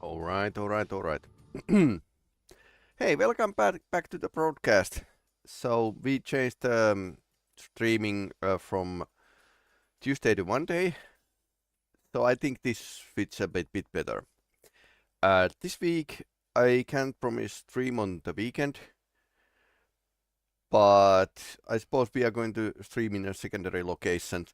All right. Hey, welcome back to the broadcast. So we changed streaming from Tuesday to Monday. So I think this fits a bit better. This week I can't promise stream on the weekend, but I suppose we are going to stream in a secondary location.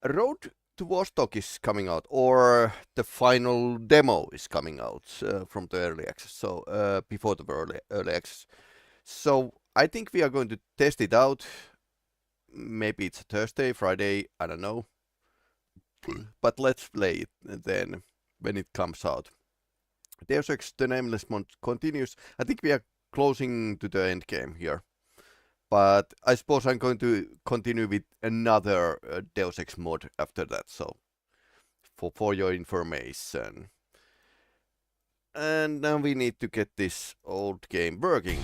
Road to Vostok is coming out, or the final demo is coming out from the early access. So before the early access. So I think we are going to test it out. Maybe it's Thursday, Friday, I don't know. But let's play it then when it comes out. Deus Ex The Nameless mod continues. I think we are closing to the end game here. But I suppose I'm going to continue with another Deus Ex mod after that, so for your information. And now we need to get this old game working.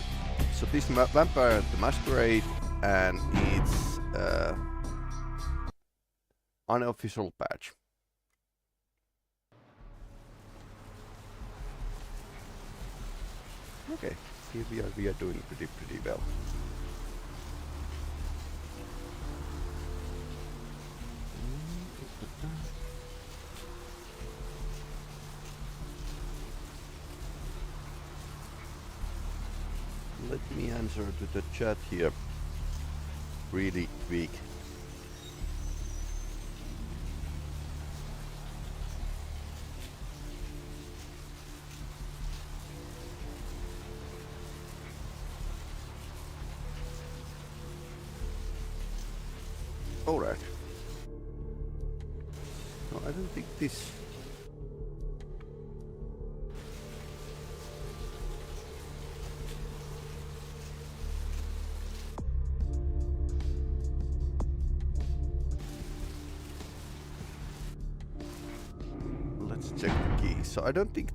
So this Vampire the Masquerade, and it's unofficial patch. Okay, here we are doing pretty well. Let me answer to the chat here really quick. Alright. No, I don't think this... Let's check the keys. So I don't think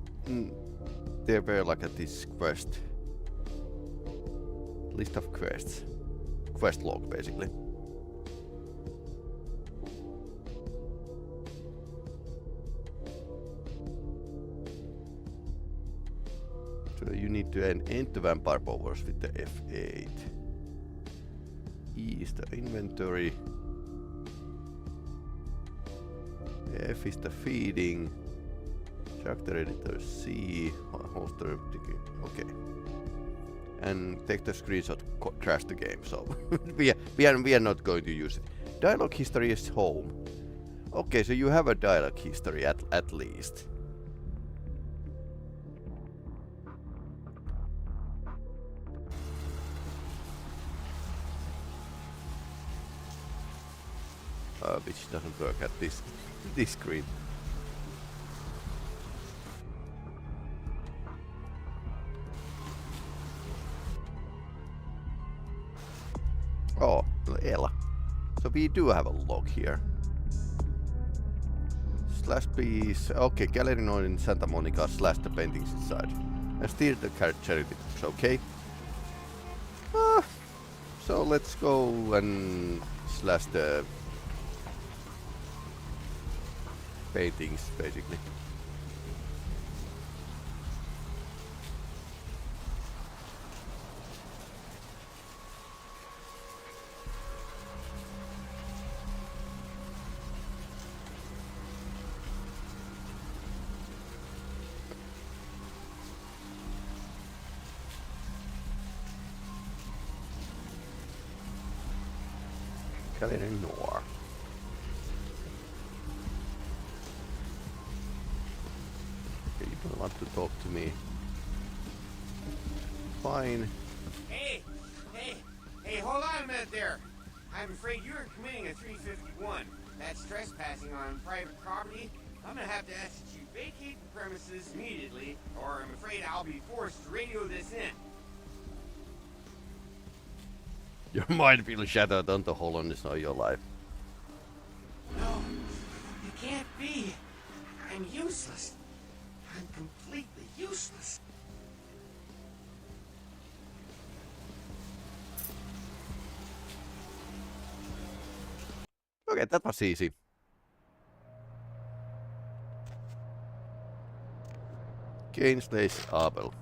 there were like this quest. List of quests. Quest log, basically. So you need to end the vampire powers with the F8. E is the inventory. F is the feeding. Chapter editor C. Holster. Okay. And take the screenshot, crash the game. So we are not going to use it. Dialogue history is home. Okay, so you have a dialogue history at least. Which doesn't work at this screen. Oh, Ella. So we do have a log here. Slash piece. Okay, gallery note in Santa Monica slash the paintings inside. And steal the charity box, okay? So let's go and slash the paintings, basically. Gallery Noir. Okay, you don't want to talk to me. Fine. Hey, hold on a minute there. I'm afraid you're committing a 351. That's trespassing on private property. I'm gonna have to ask that you vacate the premises immediately, or I'm afraid I'll be forced to radio this in. Your mind will shattered on the hollowness of your life. No, you can't be. I'm useless. I'm completely useless. Okay, that was easy. Cain slays Abel.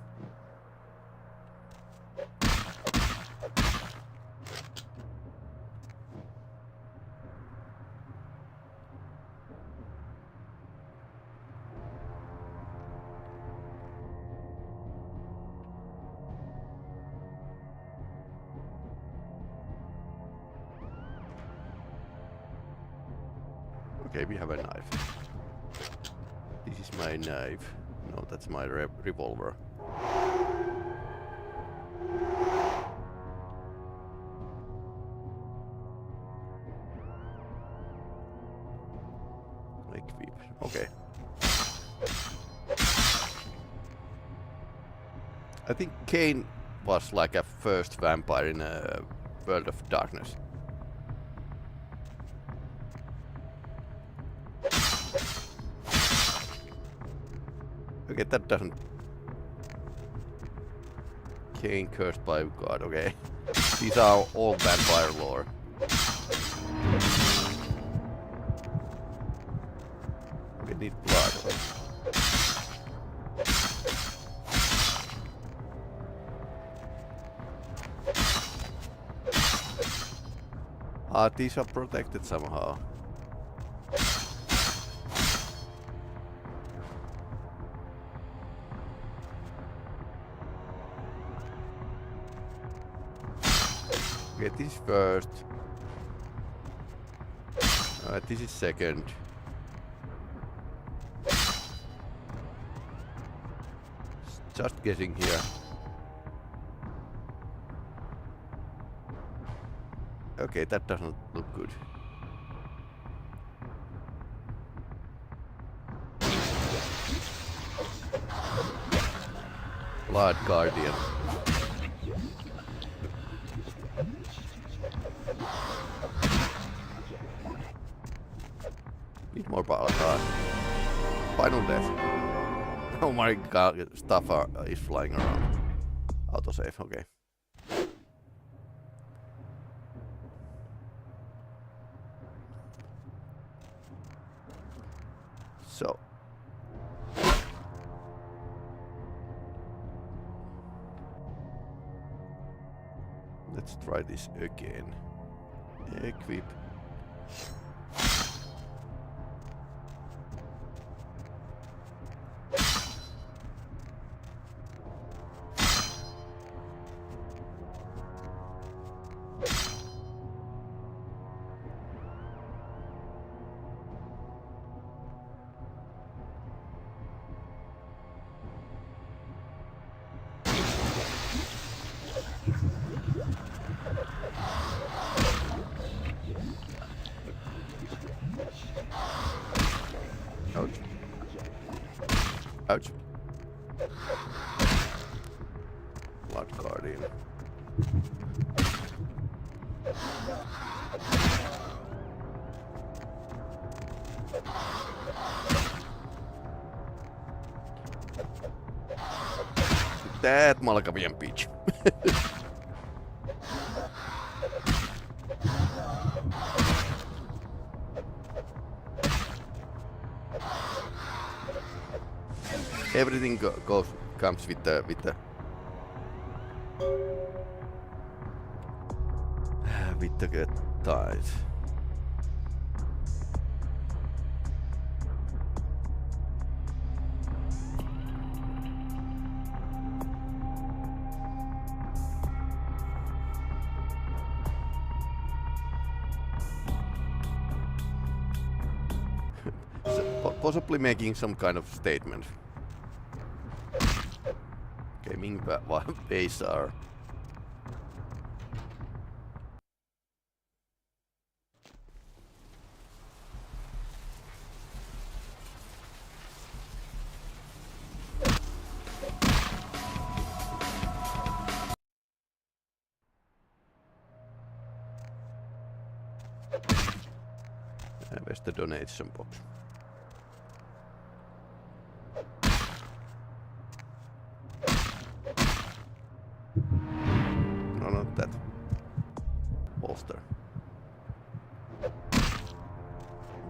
Okay, we have a knife. This is my knife. No, that's my revolver. Equip. Okay. I think Cain was like a first vampire in a world of darkness. Okay, that doesn't... Cain cursed by God, okay. These are all vampire lore. We need blood. Ah, these are protected somehow. Okay, this is first. This is second. Just getting here. Okay, that doesn't look good. Blood Guardian. Need more power. Final death. Oh my god, stuff is flying around. Autosave, okay. So. Let's try this again. Equip. Ouch. Ouch. Blood Guardian. That Malkavian bitch. Everything comes with the with the good ties. Possibly making some kind of statement. Gaming base are where's the donation box? No, not that. Bolster.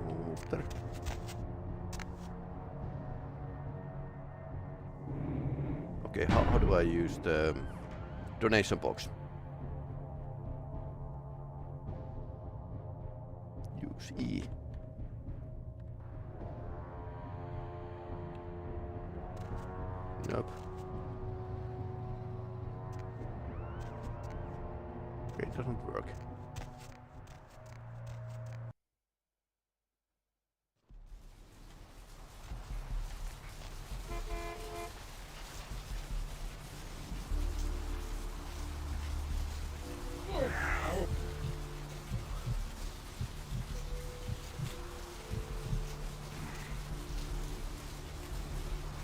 Bolster. do I use the donation box? Use E. Nope. Okay, it doesn't work.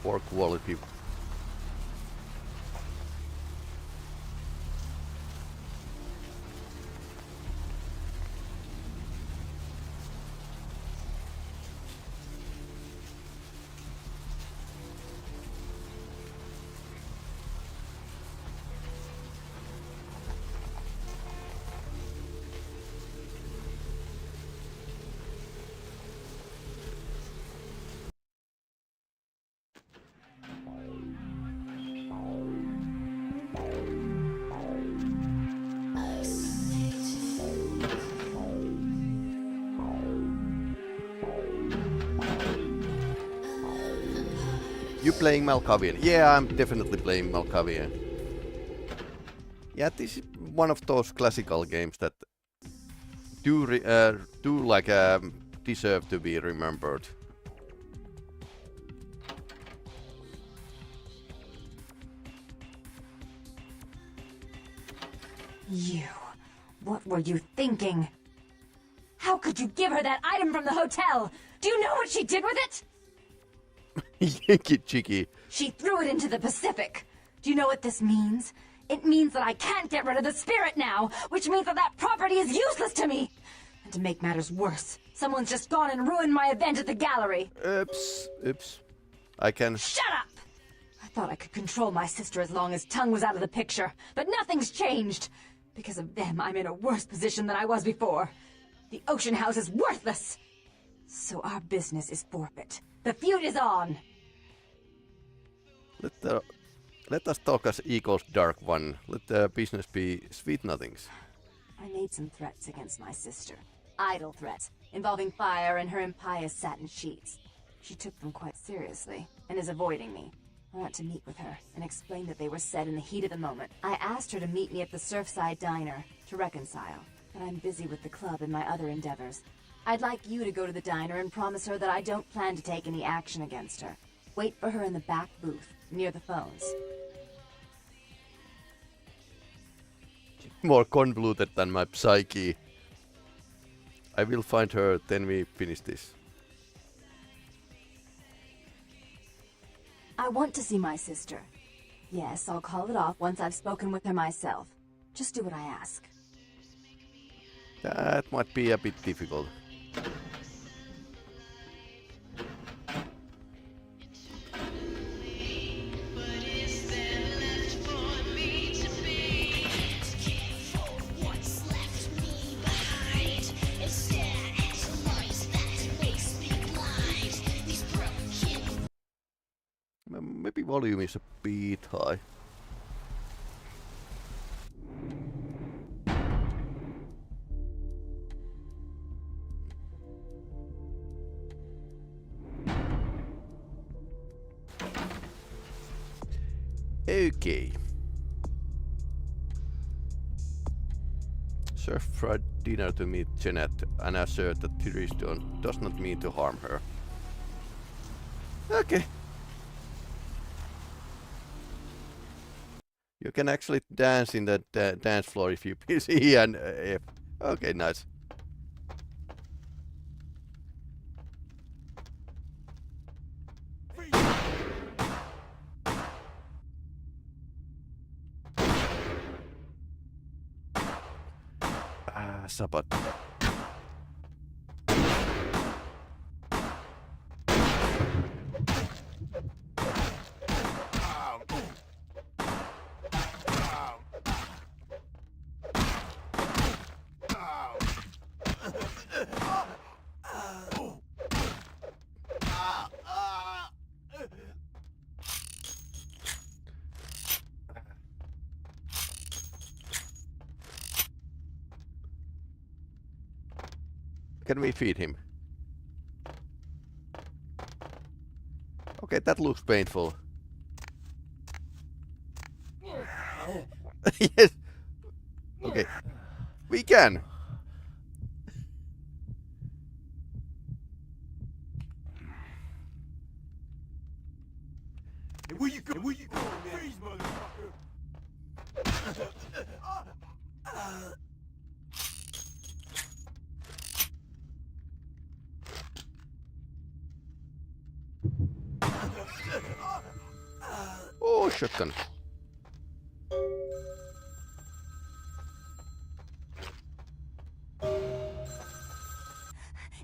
Poor quality. You playing Malkavian? Yeah, I'm definitely playing Malkavian. Yeah, this is one of those classical games that do deserve to be remembered. You. What were you thinking? How could you give her that item from the hotel? Do you know what she did with it? Yankee cheeky. She threw it into the Pacific. Do you know what this means? It means that I can't get rid of the spirit now, which means that that property is useless to me. And to make matters worse, someone's just gone and ruined my event at the gallery. Oops. I can... Shut up! I thought I could control my sister as long as Tongue was out of the picture, but nothing's changed. Because of them, I'm in a worse position than I was before. The Ocean House is worthless. So our business is forfeit. The feud is on. Let us talk as equals, Dark One. Let the business be sweet nothings. I made some threats against my sister. Idle threats, involving fire and her impious satin sheets. She took them quite seriously, and is avoiding me. I want to meet with her, and explain that they were said in the heat of the moment. I asked her to meet me at the Surfside Diner, to reconcile. But I'm busy with the club and my other endeavors. I'd like you to go to the diner and promise her that I don't plan to take any action against her. Wait for her in the back booth, near the phones. More convoluted than my psyche. I will find her, then we finish this. I want to see my sister. Yes, I'll call it off once I've spoken with her myself. Just do what I ask. That might be a bit difficult. Maybe volume is a bit high. Okay. Surf fried dinner to meet Jeanette and assert that Tyristone does not mean to harm her. Okay. You can actually dance in the dance floor if you press E and F. Okay, nice. Sabat. Can we feed him? Okay, that looks painful. Yes. Okay. We can. Hey, where you going? Where you going, man? Freeze, motherfucker! Oh, shotgun.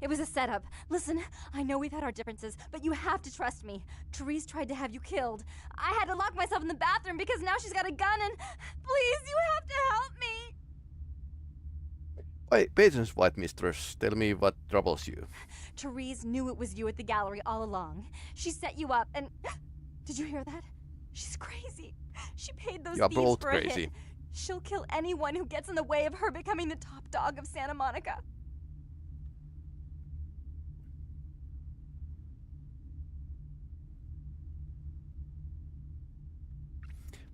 It was a setup. Listen, I know we've had our differences, but you have to trust me. Therese tried to have you killed. I had to lock myself in the bathroom because now she's got a gun and... Please, you have to help me! Wait, patience, White Mistress. Tell me what troubles you. Therese knew it was you at the gallery all along. She set you up and... Did you hear that? She's crazy. She paid those You're thieves both for a crazy. hit. She'll kill anyone who gets in the way of her becoming the top dog of Santa Monica.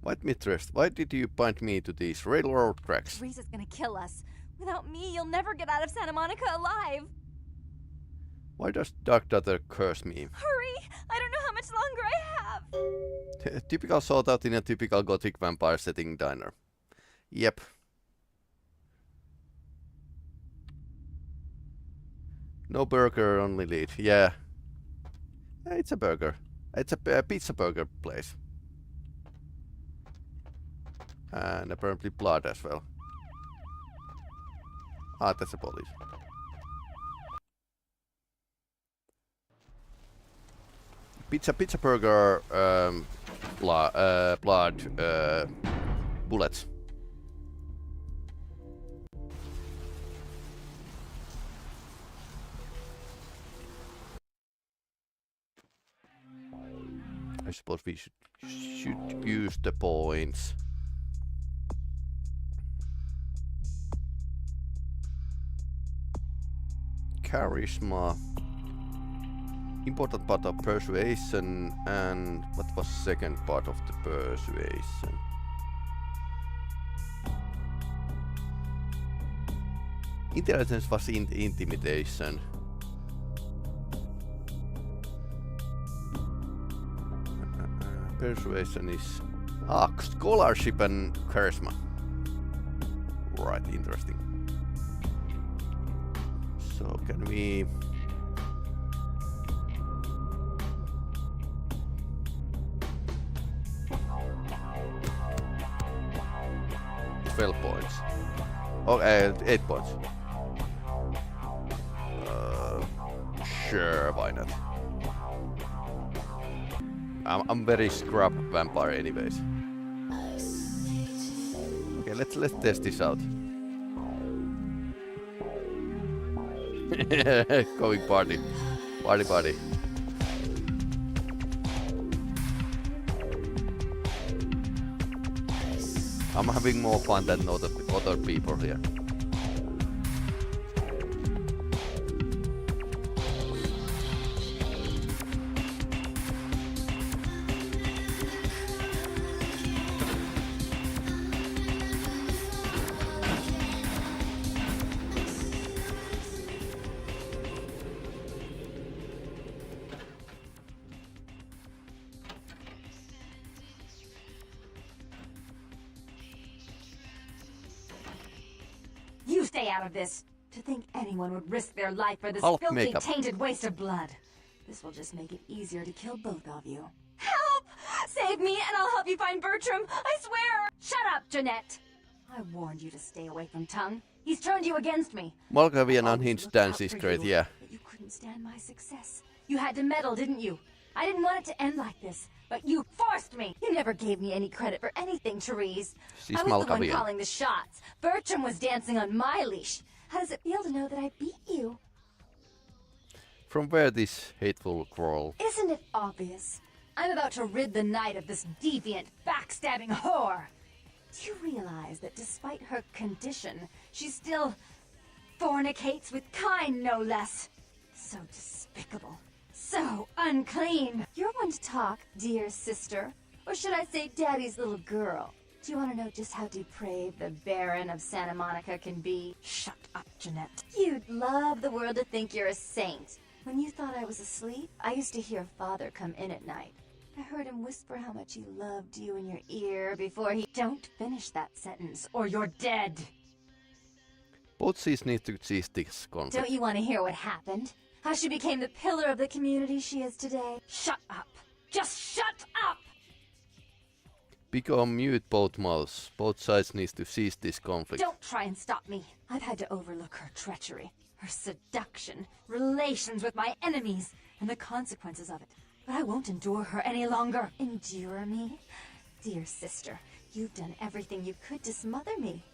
White Mistress, why did you bind me to these railroad tracks? Therese is gonna kill us. Without me, you'll never get out of Santa Monica alive. Why does Dark Daughter curse me? Hurry! I don't know how much longer I have. Typical sort out in a typical gothic vampire setting diner. Yep. No burger, only lead. Yeah. It's a burger. It's a pizza burger place. And apparently blood as well. Ah, that's a police. Pizza burger, blood, bullets. I suppose we should use the points. Charisma. Important part of persuasion, and what was second part of the persuasion? Intelligence was intimidation. Persuasion is scholarship and charisma. Right, interesting. So can we? £12 points. Oh, 8 points. Sure, why not? I'm very scrub vampire anyways. Okay, let's test this out. Going party. Party. I'm having more fun than other people here. You stay out of this. To think anyone would risk their life for this Half filthy, makeup. tainted waste of blood. This will just make it easier to kill both of you. Help! Save me and I'll help you find Bertram. I swear! Shut up, Jeanette! I warned you to stay away from Tongue. He's turned you against me. Malkavian I always unhinged looked dance out is for great, you, yeah. But you couldn't stand my success. You had to meddle, didn't you? I didn't want it to end like this, but you forced me. You never gave me any credit for anything, Therese. She's I was the one Malkavian. calling the shots. Bertram was dancing on my leash. How does it feel to know that I beat you? From where this hateful quarrel? Isn't it obvious? I'm about to rid the night of this deviant, backstabbing whore. Do you realize that despite her condition, she's still fornicates with kind, no less. So despicable. So unclean. You're one to talk, dear sister. Or should I say daddy's little girl? Do you want to know just how depraved the Baron of Santa Monica can be? Shut up, Jeanette. You'd love the world to think you're a saint. When you thought I was asleep, I used to hear Father come in at night. I heard him whisper how much he loved you in your ear before he... Don't finish that sentence, or you're dead. Both sides need to cease this conflict. Don't you want to hear what happened? How she became the pillar of the community she is today? Shut up. Just shut up! Become mute both mouths. Both sides need to cease this conflict. Don't try and stop me. I've had to overlook her treachery, her seduction, relations with my enemies, and the consequences of it. But I won't endure her any longer. Endure me? Dear sister, you've done everything you could to smother me.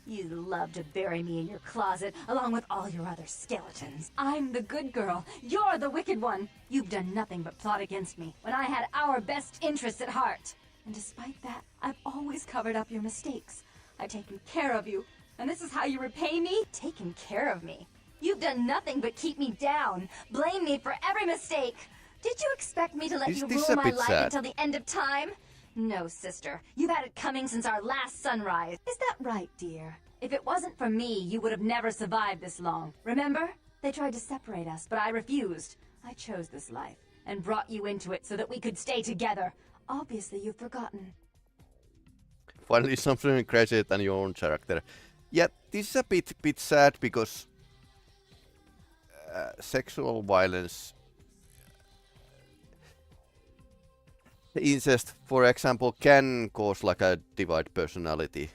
You love to bury me in your closet, along with all your other skeletons. I'm the good girl. You're the wicked one. You've done nothing but plot against me, when I had our best interests at heart. And despite that, I've always covered up your mistakes. I've taken care of you. And this is how you repay me? Taken care of me. You've done nothing but keep me down. Blame me for every mistake. Did you expect me to let Is you this rule a my bit life sad? until the end of time? No, sister. You've had it coming since our last sunrise. Is that right, dear? If it wasn't for me, you would have never survived this long. Remember? They tried to separate us, but I refused. I chose this life and brought you into it so that we could stay together. Obviously, you've forgotten. Finally, something crazier than your own character. Yeah, this is a bit sad because sexual violence, incest, for example, can cause like a divided personality.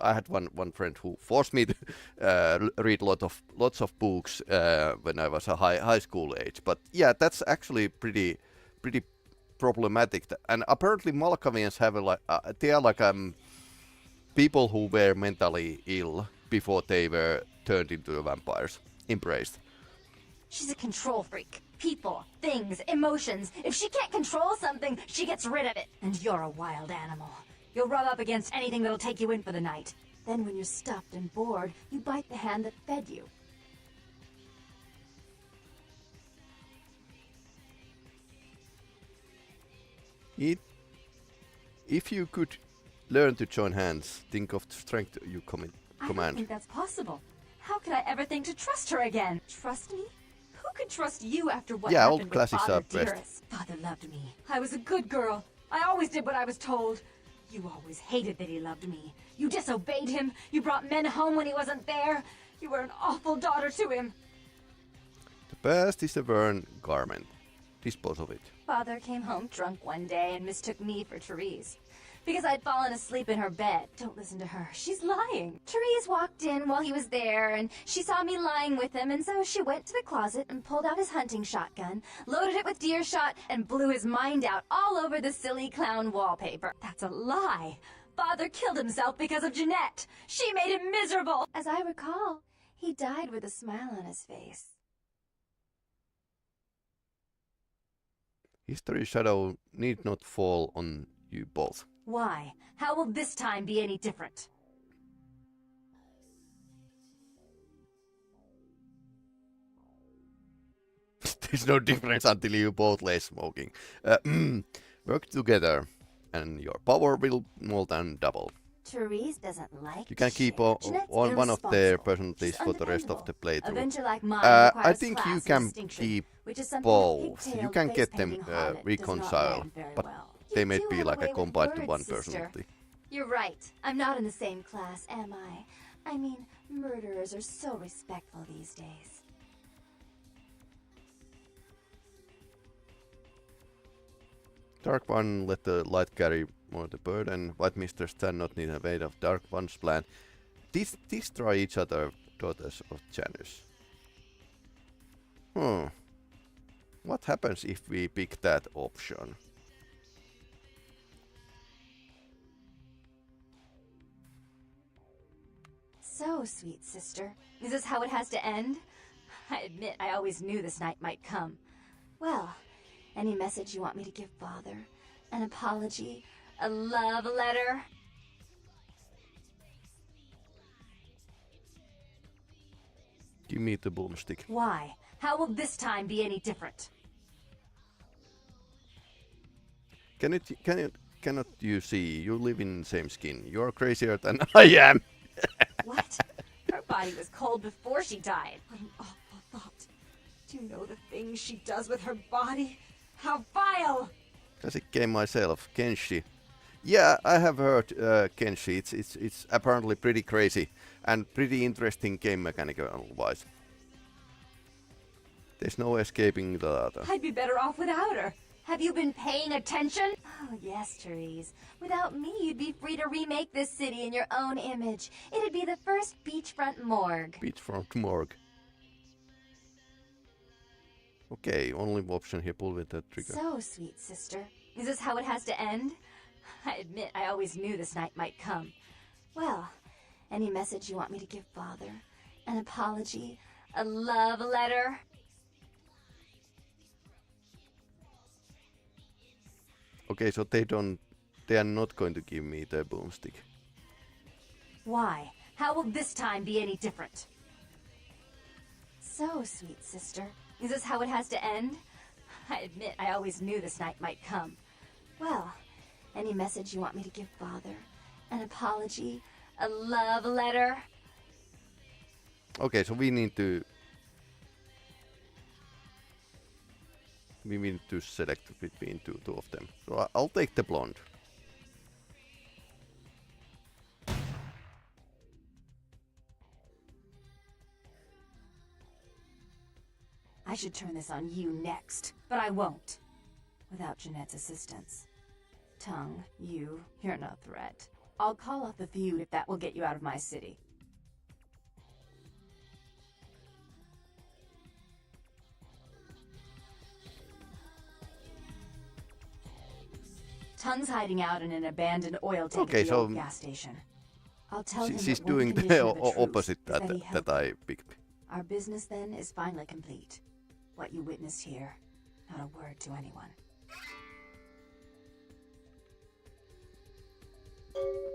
I had one friend who forced me to read lots of books when I was a high school age. But yeah, that's actually pretty problematic. And apparently Malkavians have they are like people who were mentally ill before they were turned into vampires, embraced. She's a control freak. People, things, emotions. If she can't control something, she gets rid of it. And you're a wild animal. You'll rub up against anything that'll take you in for the night. Then when you're stuffed and bored, you bite the hand that fed you. If you could learn to join hands, think of the strength you I don't command. think that's possible. How could I ever think to trust her again? Trust me? Who could trust you after what Yeah, old happened with classics Father are best. Dearest? Father loved me. I was a good girl. I always did what I was told. You always hated that he loved me. You disobeyed him. You brought men home when he wasn't there. You were an awful daughter to him. The past is a worn garment. Dispose of it. Father came home drunk one day and mistook me for Therese. Because I'd fallen asleep in her bed. Don't listen to her. She's lying. Therese walked in while he was there, and she saw me lying with him, and so she went to the closet and pulled out his hunting shotgun, loaded it with deer shot, and blew his mind out all over the silly clown wallpaper. That's a lie. Father killed himself because of Jeanette. She made him miserable. As I recall, he died with a smile on his face. History's shadow need not fall on you both. Why? How will this time be any different? There's no difference until you both lay smoking. Work together, and your power will more than double. Therese doesn't like You can keep on one of their personalities for the rest of the playthrough. Avenger like mine I requires think class you and can distinction, keep which is something both. a You pigtailed can get them face-painting harlot does not reconciled, land very but well. they You may do be have like way a with combined to words, one sister. personality. You're right. I'm not in the same class, am I? I mean, murderers are so respectful these days. Dark One let the light carry more the burden. White Misters stand not in the way of Dark One's plan. Destroy each other, daughters of Janus. What happens if we pick that option? So, sweet sister, is this how it has to end? I admit I always knew this night might come. Well, any message you want me to give Father? An apology? A love letter? Give me the boomstick. Why? How will this time be any different? Cannot you see? You live in the same skin. You're crazier than I am. What? Her body was cold before she died. What an awful thought. Do you know the things she does with her body? How vile! Classic game myself, Kenshi. Yeah, I have heard Kenshi. It's apparently pretty crazy and pretty interesting game mechanical wise. There's no escaping the data. I'd be better off without her. Have you been paying attention? Oh, yes, Therese. Without me, you'd be free to remake this city in your own image. It'd be the first beachfront morgue. Beachfront morgue. Okay, only option here, pull with the trigger. So, sweet sister, is this how it has to end? I admit I always knew this night might come. Well, any message you want me to give Father? An apology? A love letter? Okay, so they are not going to give me the boomstick. Why? How will this time be any different? So, sweet sister, is this how it has to end? I admit I always knew this night might come. Well, any message you want me to give Father? An apology? A love letter? Okay, so we need to select between two of them. So I'll take the blonde. I should turn this on you next, but I won't. Without Jeanette's assistance. Tongue, you're no threat. I'll call off the feud if that will get you out of my city. Tongue's hiding out in an abandoned oil tank at the old gas station. I'll tell him she's that one doing the condition of the truce opposite is that he helped that I picked. Our business then is finally complete. What you witnessed here, not a word to anyone.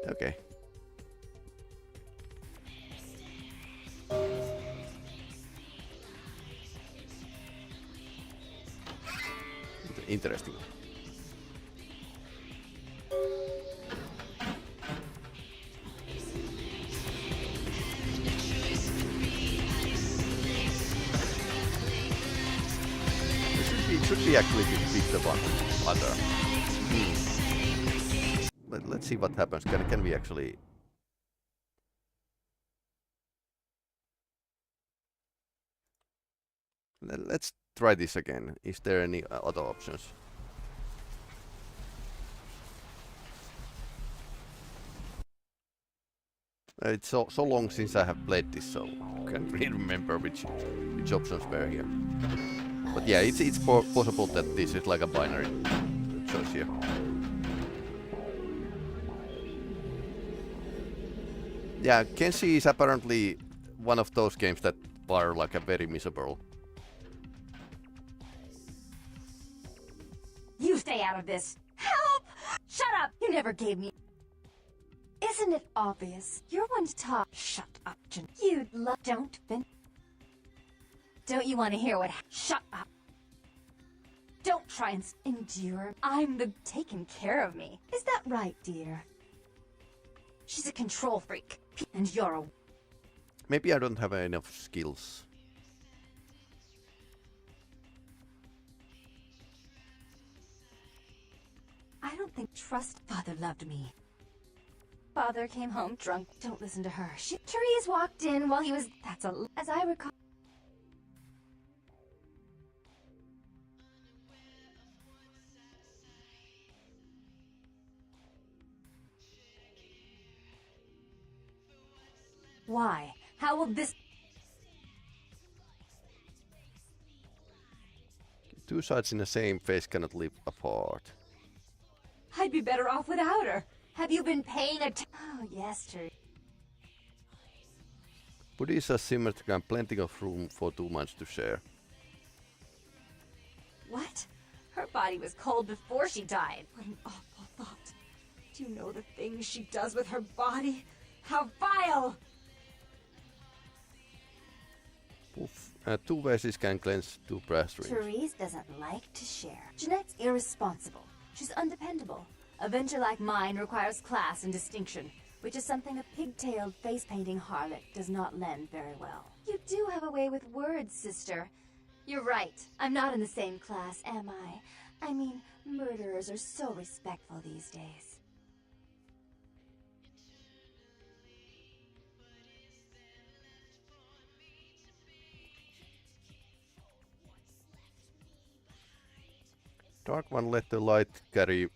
Okay. Interesting. Should be actually pick the one other. Let's see what happens. Can we actually? Let's try this again. Is there any other options? It's so long since I have played this, so I can't really remember which options were here. But yeah, it's possible that this is like a binary choice here. Yeah, Kenshi is apparently one of those games that are like a very miserable. You stay out of this! Help! Shut up! You never gave me... Isn't it obvious? You're one to talk. Shut up, Jen. You'd don't fin... Don't you want to hear what... Shut up! Don't try and endure. I'm the taking care of me. Is that right, dear? She's a control freak. And you're a... Maybe I don't have enough skills. I don't think Father loved me. Father came home drunk. Don't listen to her. Therese walked in while he was... That's a... As I recall... Why? How will this... Two sides in the same face cannot live apart. I'd be better off without her. Have you been paying attention? Oh, yes, Therese. Bodies are symmetric and plenty of room for two minds to share. What? Her body was cold before she died. What an awful thought. Do you know the things she does with her body? How vile! Two vases can cleanse two brass rings. Therese doesn't like to share. Jeanette's irresponsible. She's undependable. A venture like mine requires class and distinction, which is something a pigtailed, face-painting harlot does not lend very well. You do have a way with words, sister. You're right. I'm not in the same class, am I? I mean, murderers are so respectful these days. Dark One let the light carry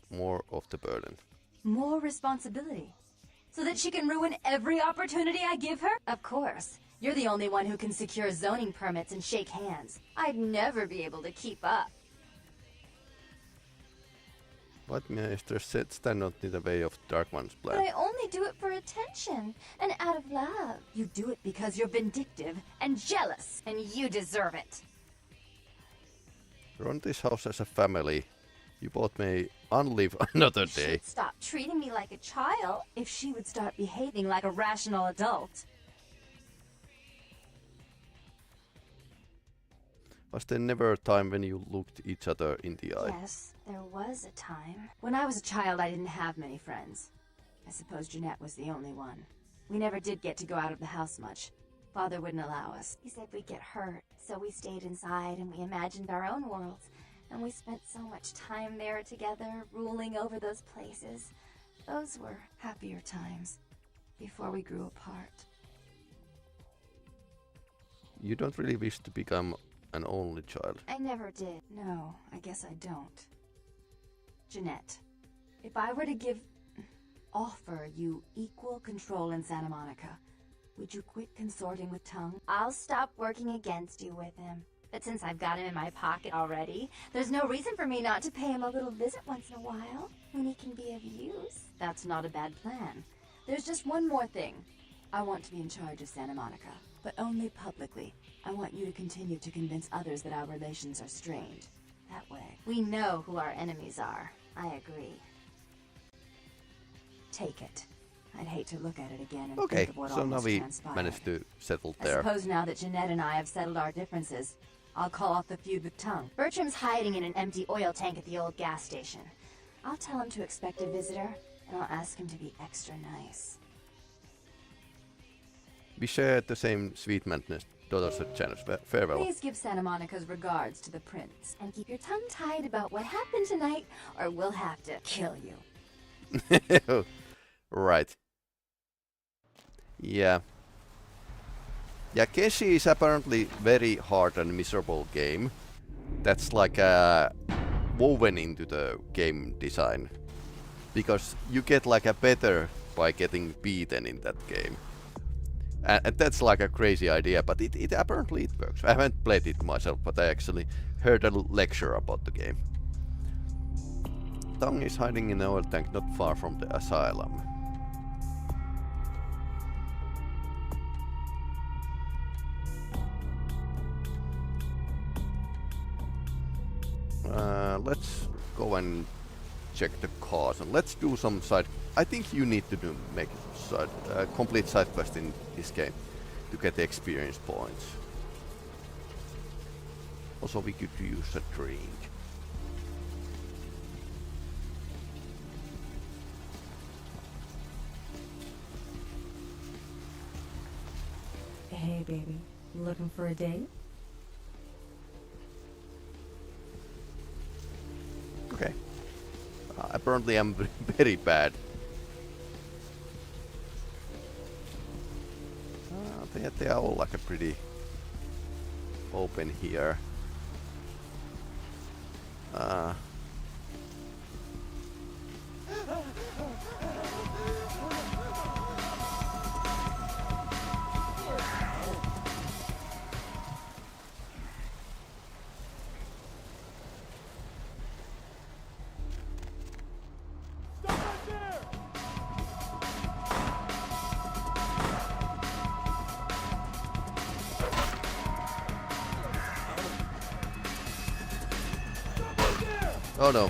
more of the burden. More responsibility. So that she can ruin every opportunity I give her? Of course. You're the only one who can secure zoning permits and shake hands. I'd never be able to keep up. Whitemeister stand not in the way of Dark One's But plan. I only do it for attention and out of love. You do it because you're vindictive and jealous, and you deserve it. Run this house as a family. You both may unlive another day. She'd stop treating me like a child if she would start behaving like a rational adult. Was there never a time when you looked each other in the eye? Yes, there was a time. When I was a child, I didn't have many friends. I suppose Jeanette was the only one. We never did get to go out of the house much. Father wouldn't allow us. He said we'd get hurt, so we stayed inside and we imagined our own worlds. And we spent so much time there together, ruling over those places. Those were happier times, before we grew apart. You don't really wish to become an only child. I never did. No, I guess I don't. Jeanette, if I were to offer you equal control in Santa Monica, would you quit consorting with Tongue? I'll stop working against you with him. But since I've got him in my pocket already, there's no reason for me not to pay him a little visit once in a while, when he can be of use. That's not a bad plan. There's just one more thing. I want to be in charge of Santa Monica, but only publicly. I want you to continue to convince others that our relations are strained. That way, we know who our enemies are. I agree. Take it. I'd hate to look at it again and Okay, think of what so now almost we transpired. managed to settle I there. suppose now that Jeanette and I have settled our differences, I'll call off the feud with Tongue. Bertram's hiding in an empty oil tank at the old gas station. I'll tell him to expect a visitor, and I'll ask him to be extra nice. We share the same sweet madness, daughters of Janus. Farewell. Please give Santa Monica's regards to the prince, and keep your tongue tied about what happened tonight, or we'll have to kill you. Right. Yeah. Yeah, Keshi is apparently very hard and miserable game. That's like woven into the game design. Because you get like a better by getting beaten in that game. And that's like a crazy idea, but it apparently it works. I haven't played it myself, but I actually heard a lecture about the game. Tongue is hiding in an oil tank not far from the asylum. Let's go and check the cars and let's do some side. I think you need to make complete side quest in this game to get the experience points. Also, we could use a drink. Hey, baby. Looking for a date? Okay. Apparently I'm very bad. They are all like a pretty open here. Oh no.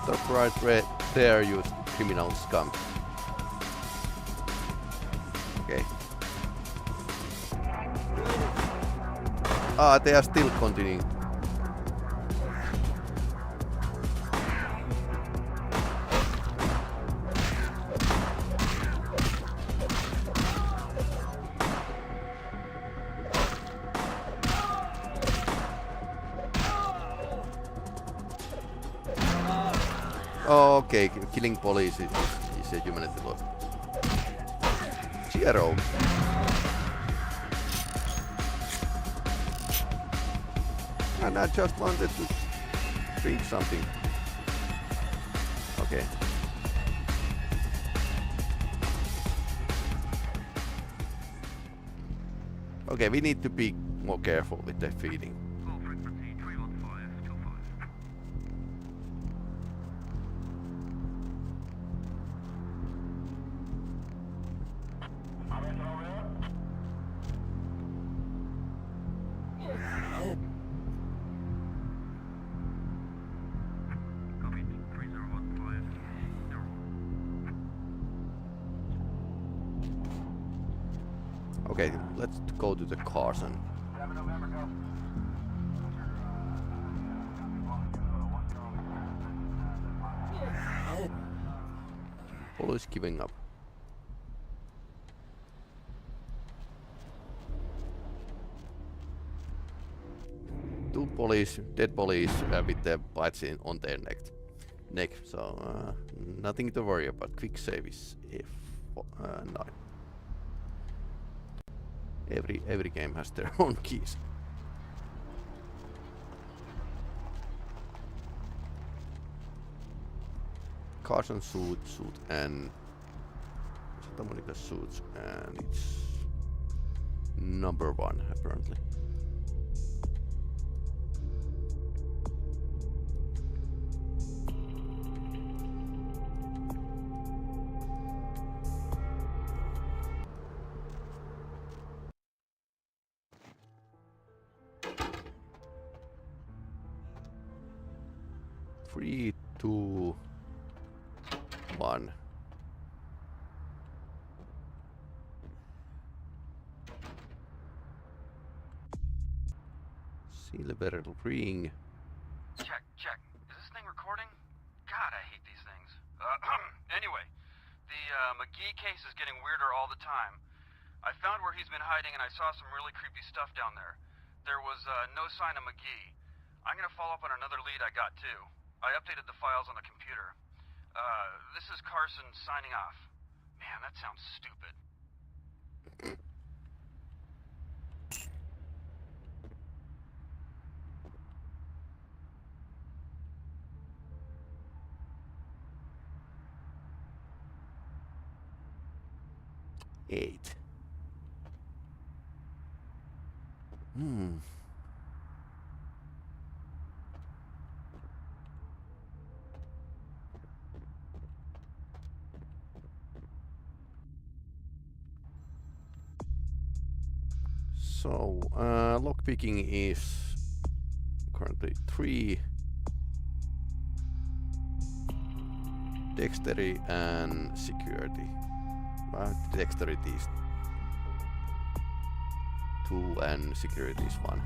Stop right there, you criminal scum. Okay. Ah, they are still continuing. Oh, okay, killing police is a humanity law. Zero. And I just wanted to drink something. Okay. Okay, we need to be more careful with the feeding. Okay, let's go to the cars and... Police giving up. Two police, dead police with their bites on their neck. So nothing to worry about. Quick save is F9. Every game has their own keys. Carson suit, and Santa Monica suits, and it's number 1 apparently. Three, 2, 1. Silver ring. Check. Is this thing recording? God, I hate these things. Anyway, the McGee case is getting weirder all the time. I found where he's been hiding and I saw some really creepy stuff down there. There was no sign of McGee. I'm gonna follow up on another lead I got too. I updated the files on the computer. This is Carson signing off. Man, that sounds stupid. Eight. So, lockpicking is currently 3. Dexterity and security. Dexterity is 2 and security is 1.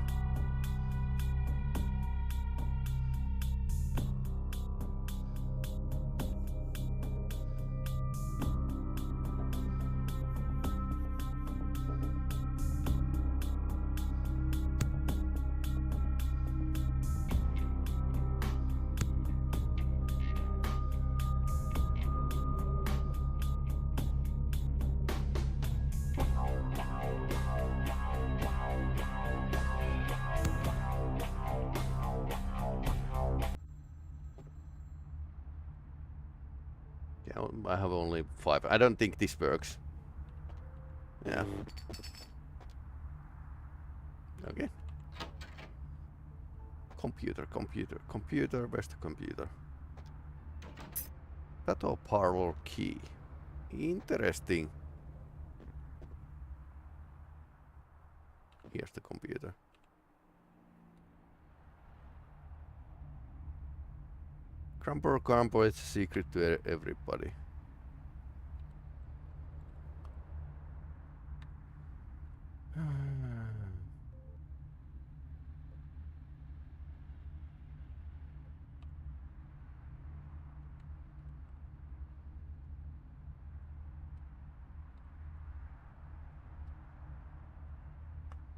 I have only 5. I don't think this works. Yeah. Okay. Computer. Where's the computer? Battle parlor key. Interesting. Here's the computer. Crumble, it's a secret to everybody.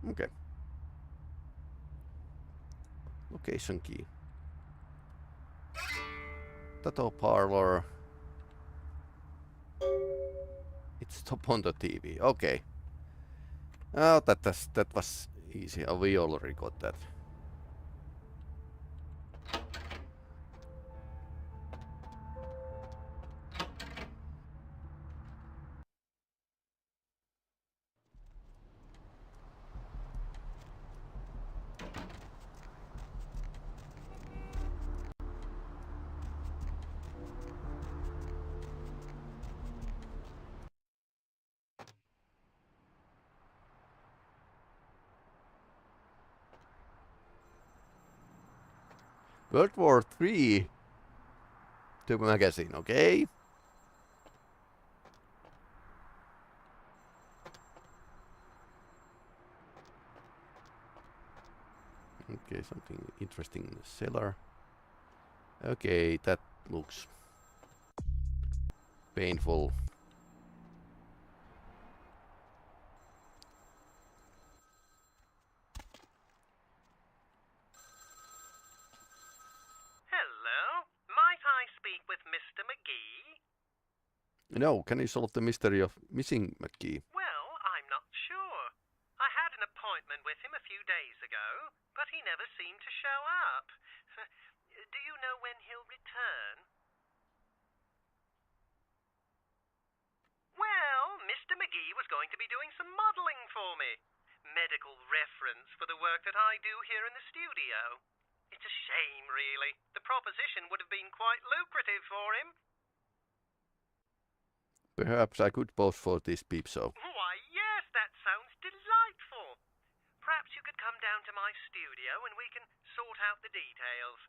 Okay. Location key. Tattoo parlor. It's top on the TV. Okay. Oh, that was easy. Oh, we already got that. World War III. The magazine, okay? Okay, something interesting in the cellar. Okay, that looks painful. Hello, might I speak with Mr. McGee? No, can you solve the mystery of missing McGee? Well, I'm not sure. I had an appointment with him a few days ago, but he never seemed to show up. Do you know when he'll return? Well, Mr. McGee was going to be doing some modeling for me. Medical reference for the work that I do here in the studio. It's a shame, really. The proposition would have been quite lucrative for him. Perhaps I could pose for this peep-show. Why, yes, that sounds delightful. Perhaps you could come down to my studio and we can sort out the details.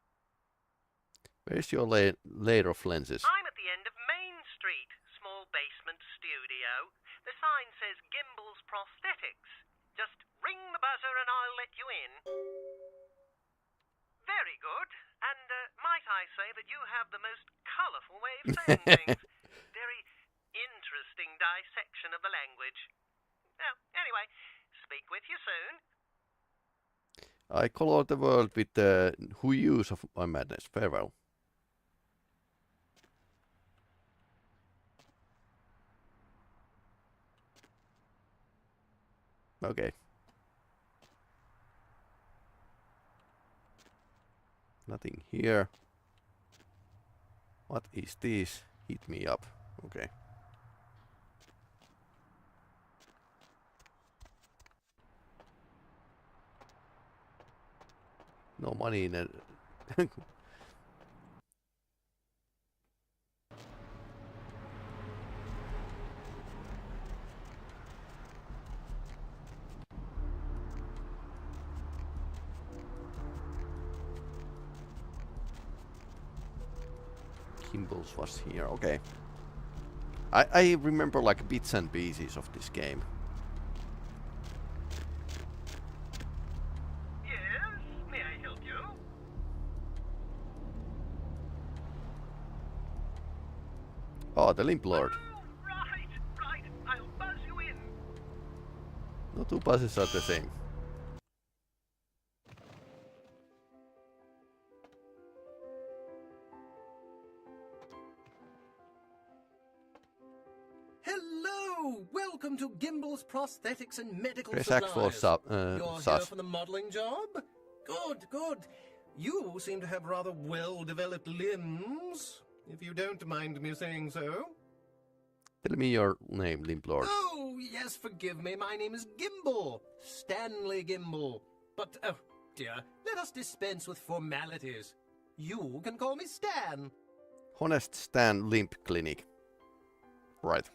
Where's your layer of lenses? I'm at the end of Main Street, small basement studio. The sign says Gimbel's Prosthetics. Just ring the buzzer and I'll let you in. Very good. And might I say that you have the most colourful way of saying things. Very interesting dissection of the language. Well, anyway, speak with you soon. I color the world with the hues of my madness. Farewell. Okay. Nothing here. What is this? Hit me up. Okay. No money in it. Gimbals was here, okay. I remember like bits and pieces of this game. Yes, may I help you? Oh, the Limp Lord. Oh, right. I'll buzz you in. No two buses are the same. Hello! Welcome to Gimbel's Prosthetics and Medical Press X for Supplies. You're here sus. for the modeling job? Good. You seem to have rather well-developed limbs, if you don't mind me saying so. Tell me your name, Limp Lord. Oh, yes, forgive me. My name is Gimbel. Stanley Gimbel. But, oh, dear, let us dispense with formalities. You can call me Stan. Honest Stan Limp Clinic. Right.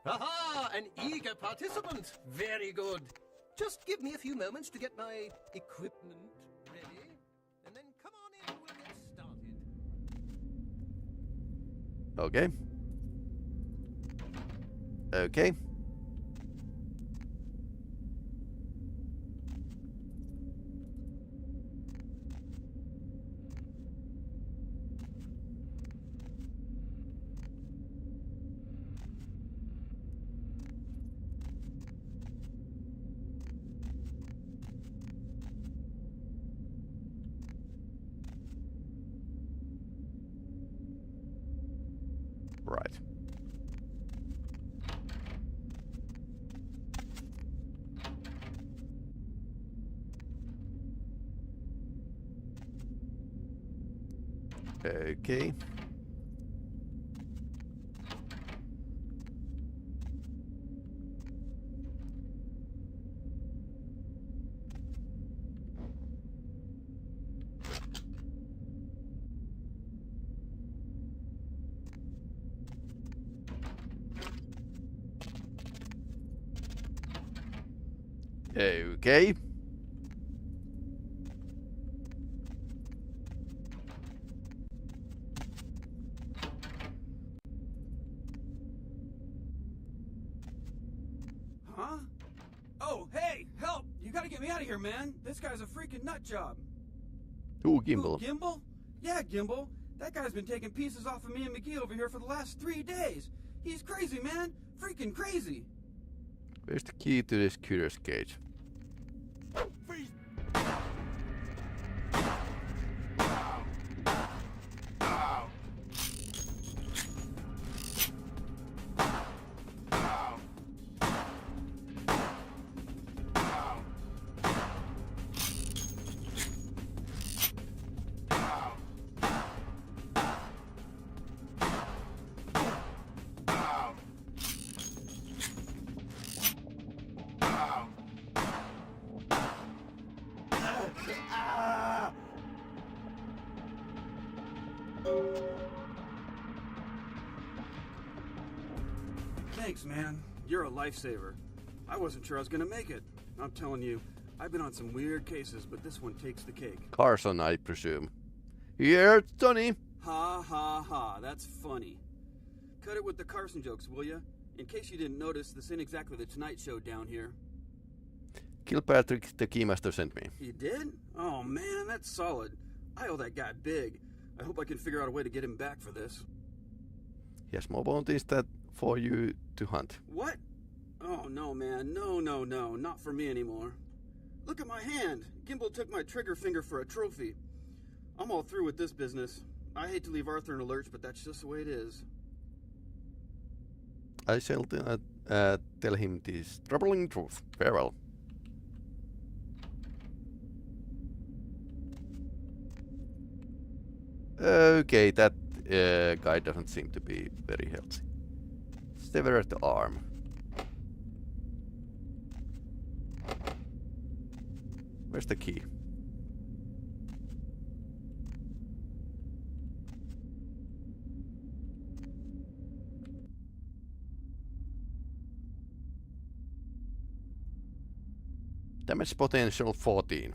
Aha! An eager participant. Very good. Just give me a few moments to get my equipment ready, and then come on in and we'll get started. Okay. Okay. Right. Okay. Okay. Huh? Oh, hey, help! You gotta get me out of here, man. This guy's a freaking nut job. Ooh, Gimbal. Who, Gimbal? Yeah, Gimbal. That guy's been taking pieces off of me and McGee over here for the last 3 days. He's crazy, man. Freaking crazy. Where's the key to this curious cage? Freeze! Thanks, man. You're a lifesaver. I wasn't sure I was gonna make it. I'm telling you, I've been on some weird cases, but this one takes the cake. Carson, I presume. Here, Tony. Ha ha ha, that's funny. Cut it with the Carson jokes, will ya? In case you didn't notice, this ain't exactly the Tonight Show down here. Kilpatrick, the Keymaster, sent me. You did? Oh man, that's solid. I owe that guy big. I hope I can figure out a way to get him back for this. He has more bounties that for you to hunt. What? Oh no, man. No, not for me anymore. Look at my hand. Gimbal took my trigger finger for a trophy. I'm all through with this business. I hate to leave Arthur in a lurch, but that's just the way it is. I shall tell him this troubling truth. Farewell. Okay, that guy doesn't seem to be very healthy. Sever the arm. Where's the key? Damage potential 14.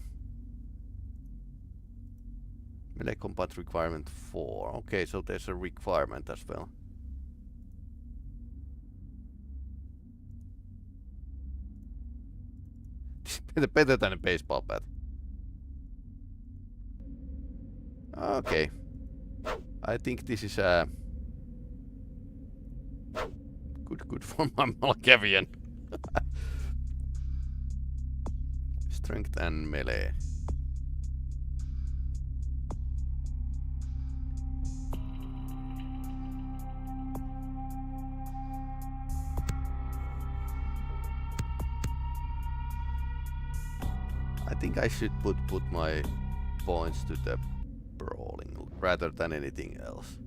Melee combat requirement 4. Okay, so there's a requirement as well. Better than a baseball bat. Okay. I think this is good for my Malkavian. Strength and melee. I think I should put my points to the brawling rather than anything else.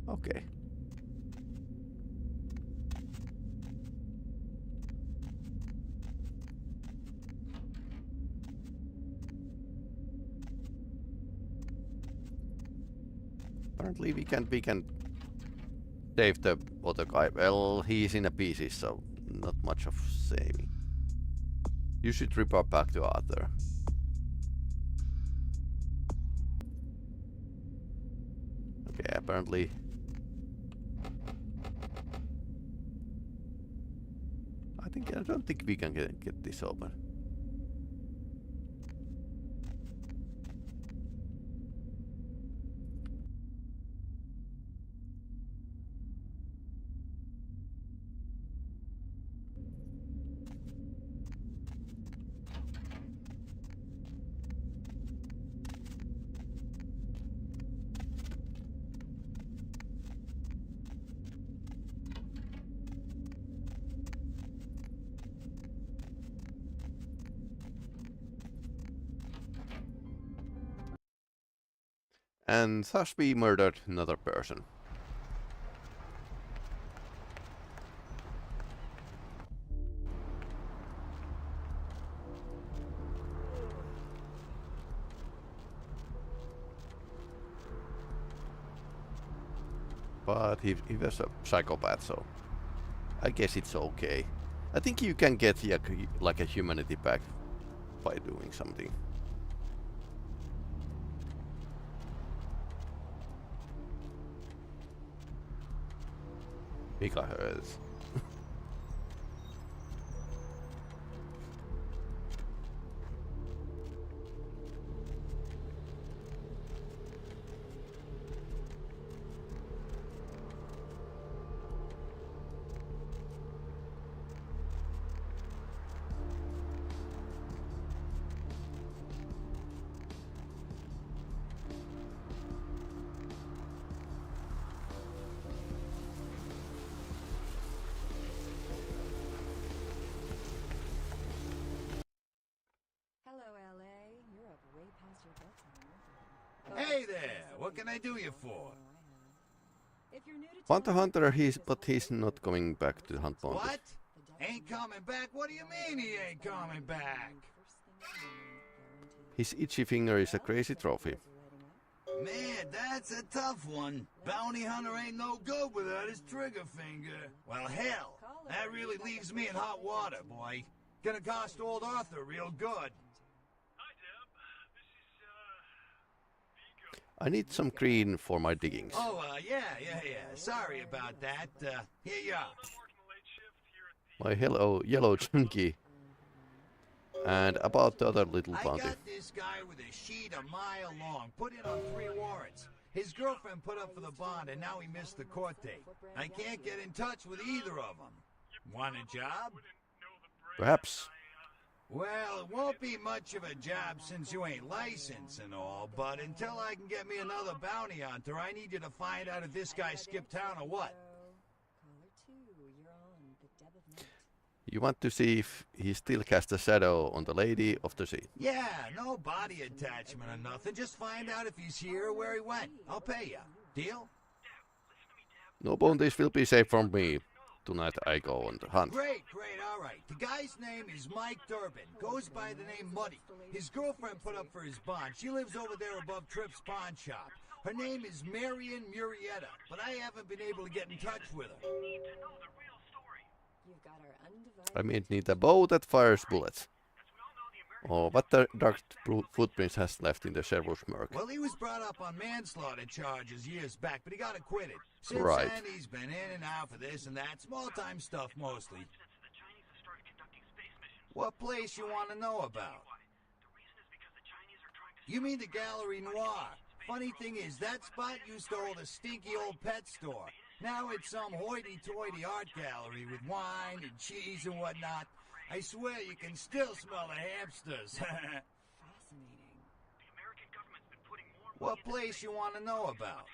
Okay. Apparently we can save the other guy. Well, he's in a pieces, so not much of saving. You should report back to Arthur. Okay, apparently. I don't think we can get this open. And thus we murdered another person. But he was a psychopath, so I guess it's okay. I think you can get like a humanity back by doing something. Megahertz. Hey there, what can I do you for? Want a hunter, but he's not coming back to hunt bounty. What? Ain't coming back? What do you mean he ain't coming back? His itchy finger is a crazy trophy. Man, that's a tough one. Bounty hunter ain't no good without his trigger finger. Well, hell, that really leaves me in hot water, boy. Gonna cost old Arthur real good. I need some green for my diggings. Oh, yeah. Sorry about that. Here you are. My yellow chunky. And about the other little bounty. I got this guy with a sheet a mile long, put in on 3 warrants. His girlfriend put up for the bond, and now he missed the court date. I can't get in touch with either of them. Want a job? Perhaps. Well, it won't be much of a job since you ain't licensed and all, but until I can get me another bounty hunter, I need you to find out if this guy skipped town or what. You want to see if he still casts a shadow on the Lady of the Sea. Yeah, no body attachment or nothing. Just find out if he's here or where he went. I'll pay you. Deal? No bounties will be safe from me. Tonight I go on the hunt. Great, all right. The guy's name is Mike Durbin. Goes by the name Muddy. His girlfriend put up for his bond. She lives over there above Tripp's pawn shop. Her name is Marion Murrieta, but I haven't been able to get in touch with her. I need a bow that fires bullets. Oh, but the dark footprints has left in the Sherwood's murk. Well, he was brought up on manslaughter charges years back, but he got acquitted. Since right. then, he's been in and out for this and that. Small-time stuff, mostly. What place you want to know about? You mean the Gallery Noir? Funny thing is, that spot used to hold a stinky old pet store. Now it's some hoity-toity art gallery with wine and cheese and whatnot. I swear you can still smell the hamsters. Fascinating. The American government's been putting more What place you want to know about?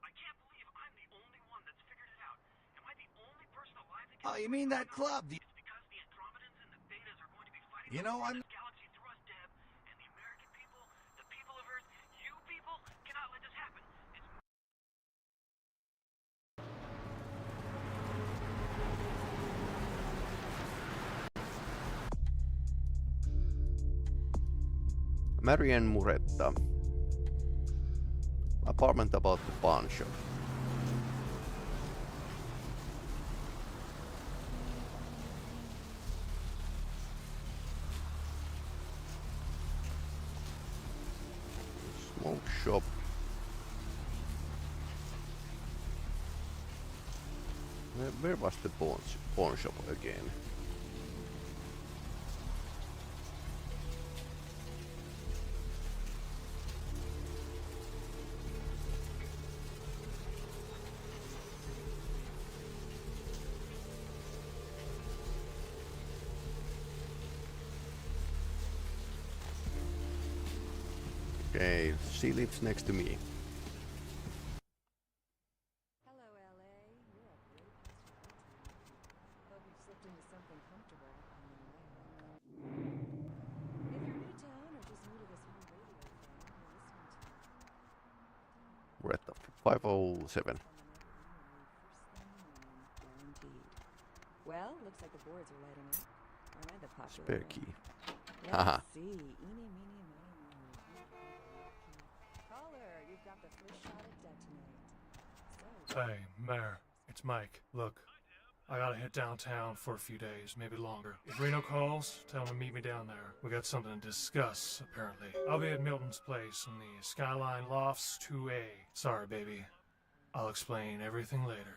I can't believe I'm the only one that's figured it out. Am I the only person alive that can... Oh, you mean that club? It's because the Andromedans and the Betas are going to be fighting... You know, I'm... ...galaxy through us, Deb, and the American people, the people of Earth, you people cannot let this happen. Marian Muretta. Apartment about the pawn shop. Smoke shop. Where was the pawn shop again? Okay, she lives next to me. Hello, LA. You're up way past your bedtime. Hope you've slipped into something comfortable on your way home. If you're new to town or just new to this whole radio thing you're listening to, Red of 507. Well, looks like the boards are lighting up. All right, the popular Spare one. key. Let's Haha. see. Eeny, meeny, miny, moe. Caller, you've got the first shot at detonate. So, Hey, Mayor, it's Mike. Look, I gotta hit downtown for a few days, maybe longer. If Reno calls, tell him to meet me down there. We got something to discuss, apparently. I'll be at Milton's place in the Skyline Lofts 2A. Sorry, baby. I'll explain everything later.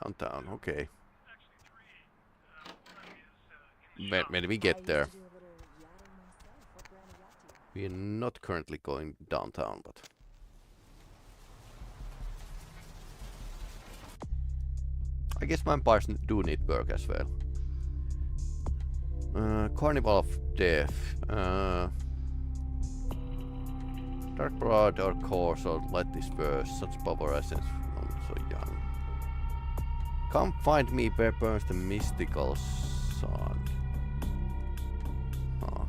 Downtown, okay. When we get there. We are not currently going downtown, but... I guess vampires do need work as well. Carnival of Death. Dark Blood or Course or Let This Verse. Such power essence from so young. Come find me where burns the mystical sun. Huh.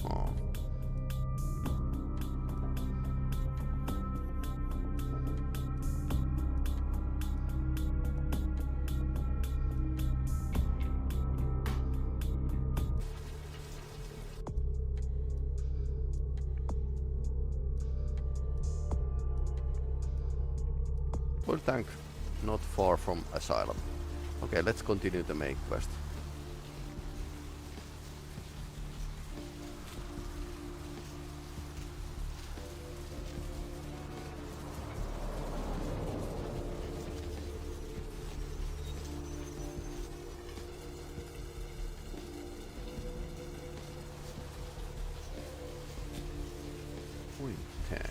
Huh. Full tank, not far from Asylum. Okay, let's continue the main quest. Full tank.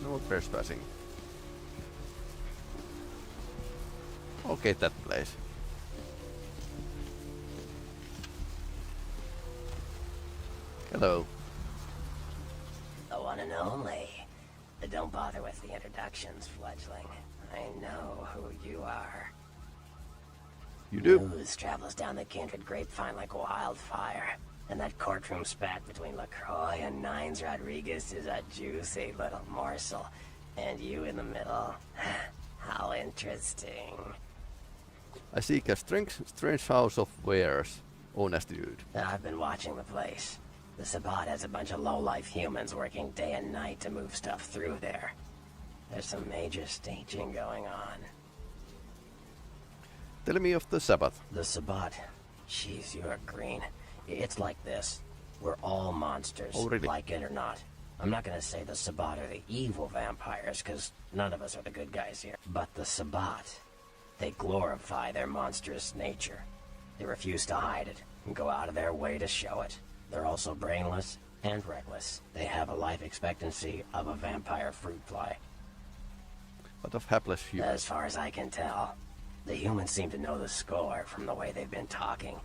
No trespassing. Okay, that place. Hello. The one and only. Don't bother with the introductions, fledgling. I know who you are. You do? News travels down the kindred grapevine like wildfire. And that courtroom spat between LaCroix and Nines Rodriguez is a juicy little morsel. And you in the middle. How interesting. I seek a strange house of wares. Oh, nasty dude. I've been watching the place. The Sabbat has a bunch of low-life humans working day and night to move stuff through there. There's some major staging going on. Tell me of the Sabbath. The Sabbat. Jeez, you're green. It's like this. We're all monsters, oh, really? Like it or not. I'm not gonna say the Sabbat are the evil vampires, because none of us are the good guys here. But the Sabbat, they glorify their monstrous nature. They refuse to hide it, and go out of their way to show it. They're also brainless and reckless. They have a life expectancy of a vampire fruit fly. What of hapless humans? As far as I can tell, the humans seem to know the score from the way they've been talking.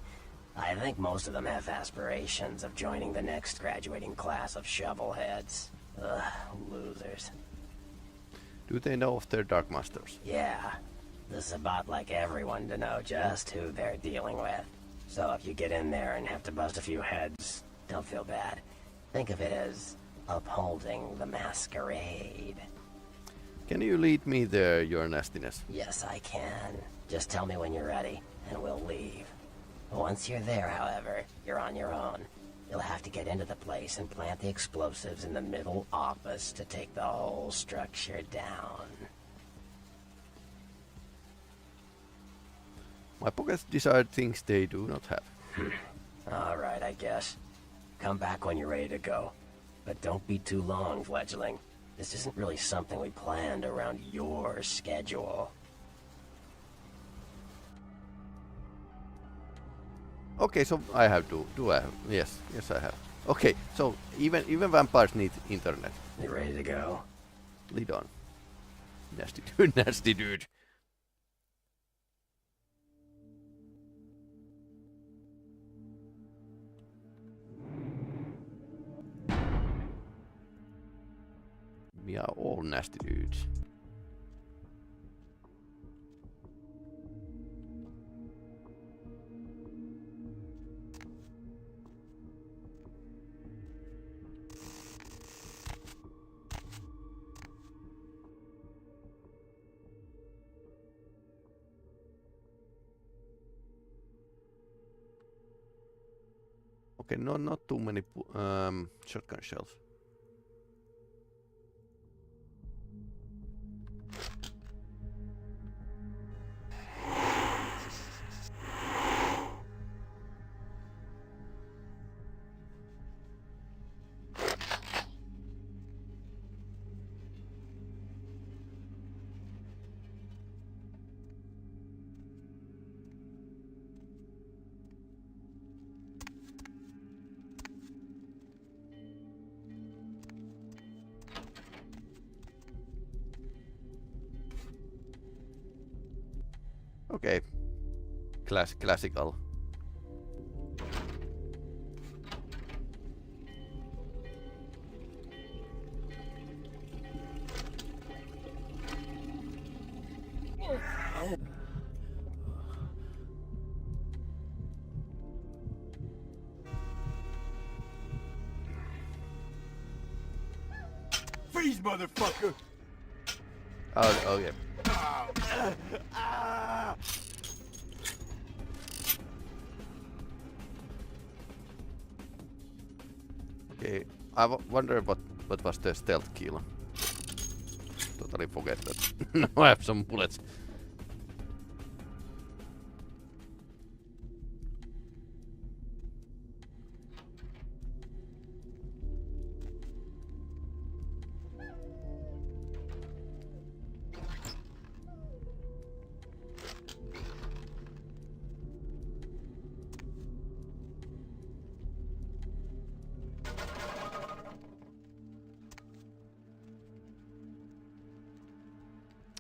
I think most of them have aspirations of joining the next graduating class of shovelheads. Ugh, losers. Do they know of their Dark Masters? Yeah. The Sabbat like everyone to know just who they're dealing with. So if you get in there and have to bust a few heads, don't feel bad. Think of it as upholding the masquerade. Can you lead me there, your nastiness? Yes, I can. Just tell me when you're ready, and we'll leave. Once you're there, however, you're on your own. You'll have to get into the place and plant the explosives in the middle office to take the whole structure down. My pockets desire things they do not have. Alright, I guess. Come back when you're ready to go. But don't be too long, fledgling. This isn't really something we planned around your schedule. Okay, so I have to. Do I have? Yes, I have. Okay, so even vampires need internet. You ready to go? Lead on. Nasty dude, nasty dude. We are all nasty dudes. Okay, no, not too many shotgun shells. Okay. Classical. Freeze, motherfucker! Oh yeah. Okay, I wonder what was the stealth kill. Totally forget that. Now I have some bullets.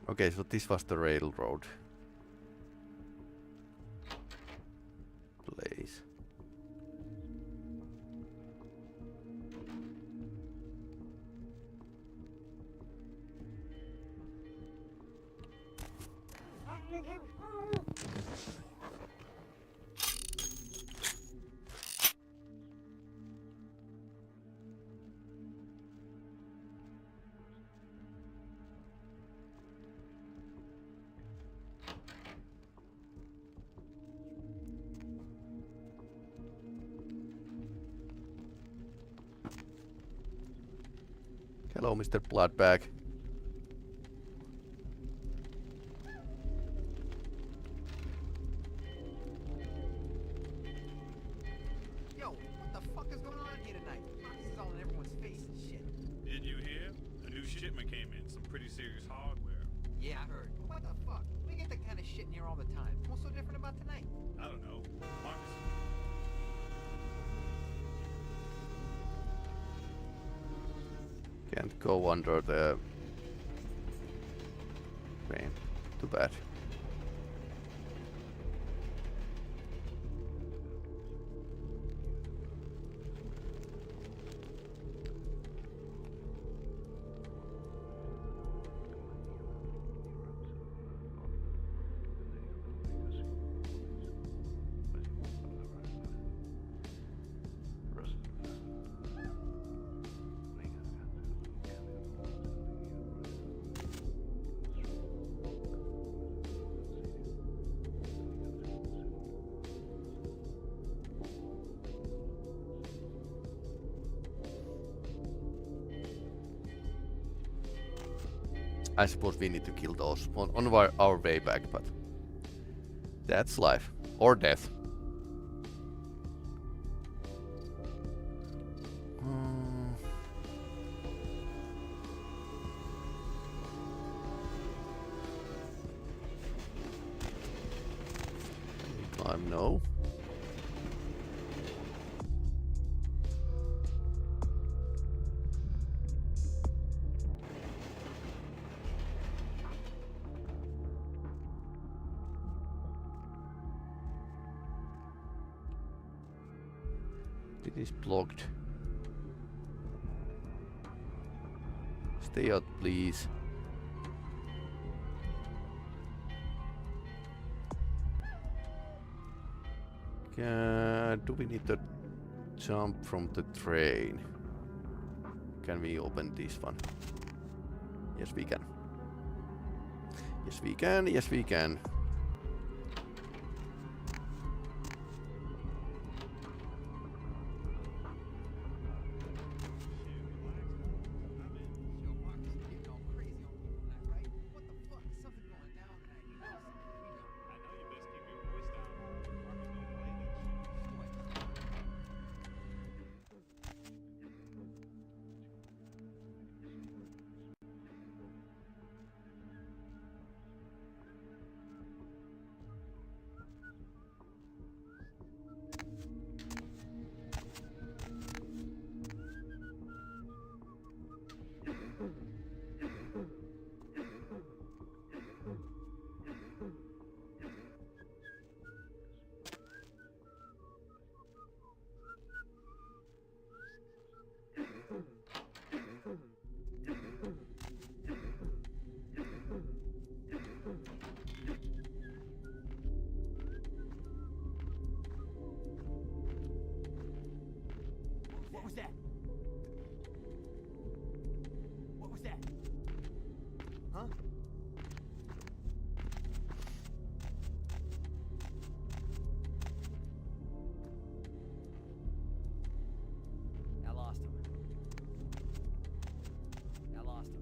Okay, so this was the railroad place. Hello, Mr. Bloodbag. Yo, what the fuck is going on here tonight? This is all in everyone's face and shit. Didn't you hear? A new shipment came in, some pretty serious hardware. Yeah, I heard. What the fuck? We get that kind of shit in here all the time. What's so different about tonight? I don't know. Marcus. Can't go under the crane. Too bad. I suppose we need to kill those on our way back, but that's life or death. Climb, no. It is blocked. Stay out, please. Do we need to jump from the train? Can we open this one? Yes, we can. Yes, we can. Yes, we can. What was that? What was that? Huh? I lost him. I lost him.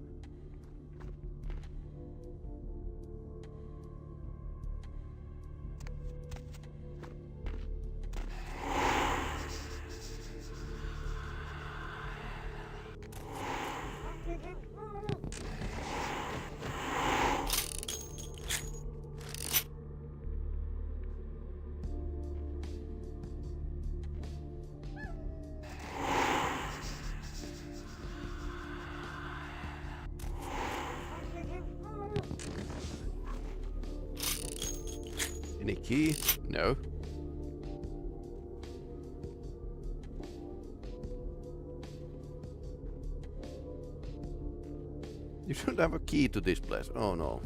Any key? No. You should have a key to this place. Oh no.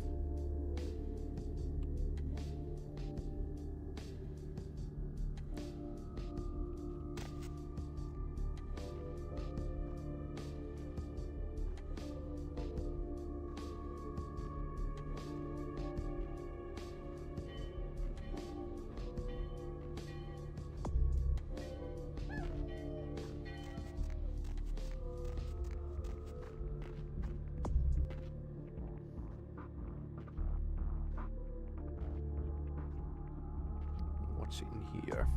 What's in here?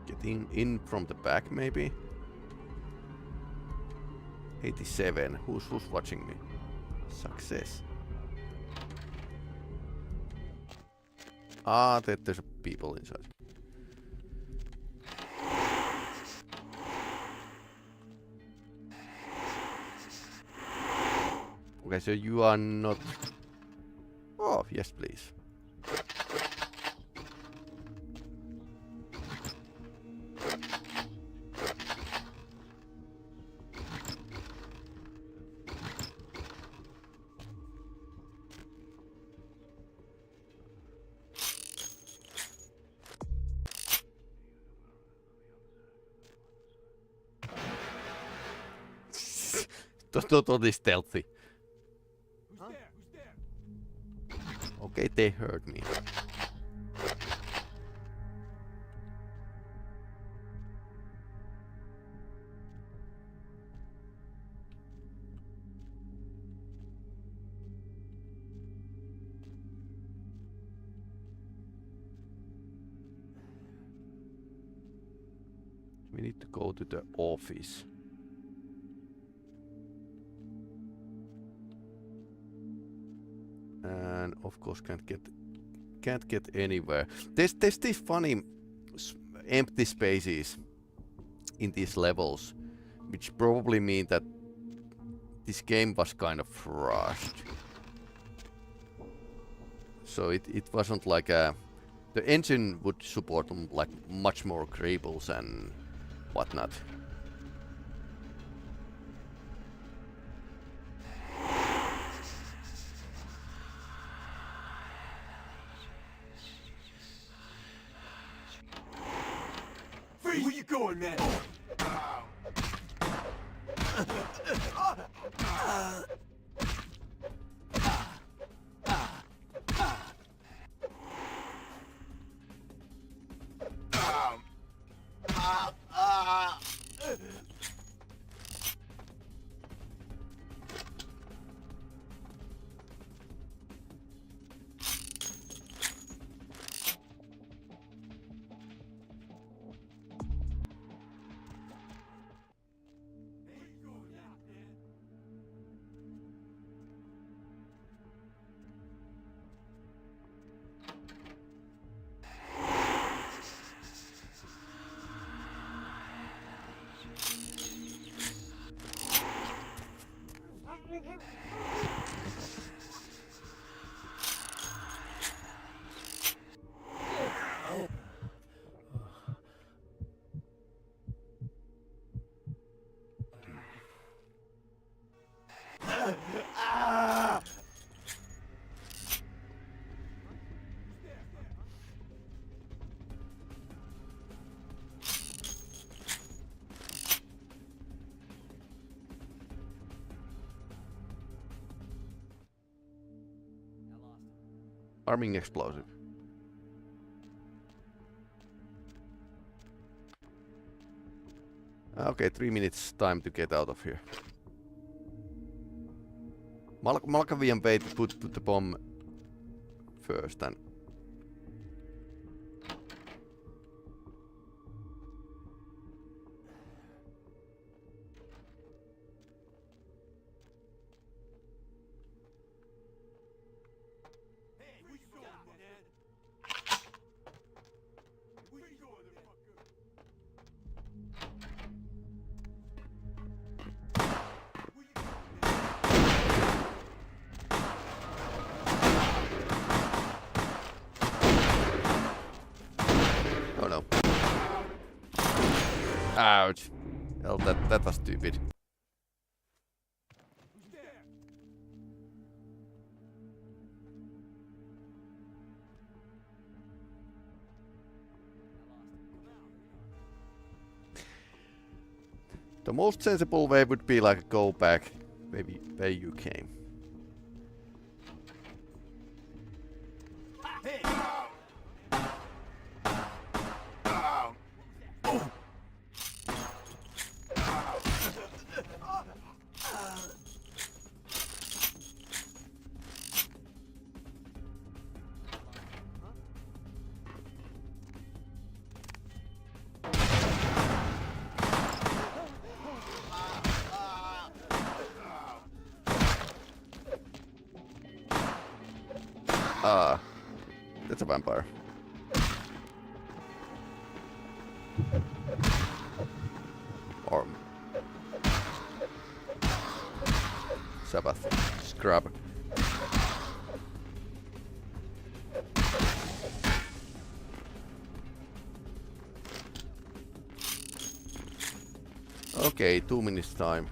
Getting in from the back, maybe? 87. Who's watching me? Success. Ah, there's people inside. Okay, so you are not... Oh, yes, please. Totally stealthy. Who's there? Okay, they heard me. We need to go to the office. of course can't get anywhere. There's these funny empty spaces in these levels, which probably mean that this game was kind of rushed. So it wasn't like the engine would support like much more creebles and whatnot. Freeze! Where you going, man? Arming explosive. Okay, 3 minutes time to get out of here. Malkavian way to put the bomb first and ouch. Hell, that was stupid. The most sensible way would be like go back maybe where you came. That's a vampire. Or Sabbath scrub. Okay, 2 minutes time.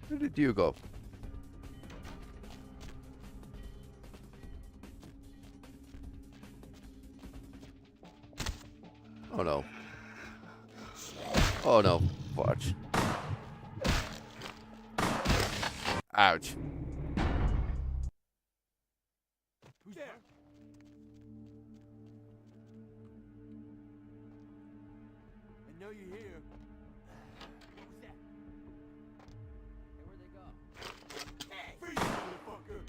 Where did you go? Oh no. Oh no, watch. Ouch. Who's there? I know you're here. Who's that? Hey, where'd they go? Hey! Freeze, motherfucker!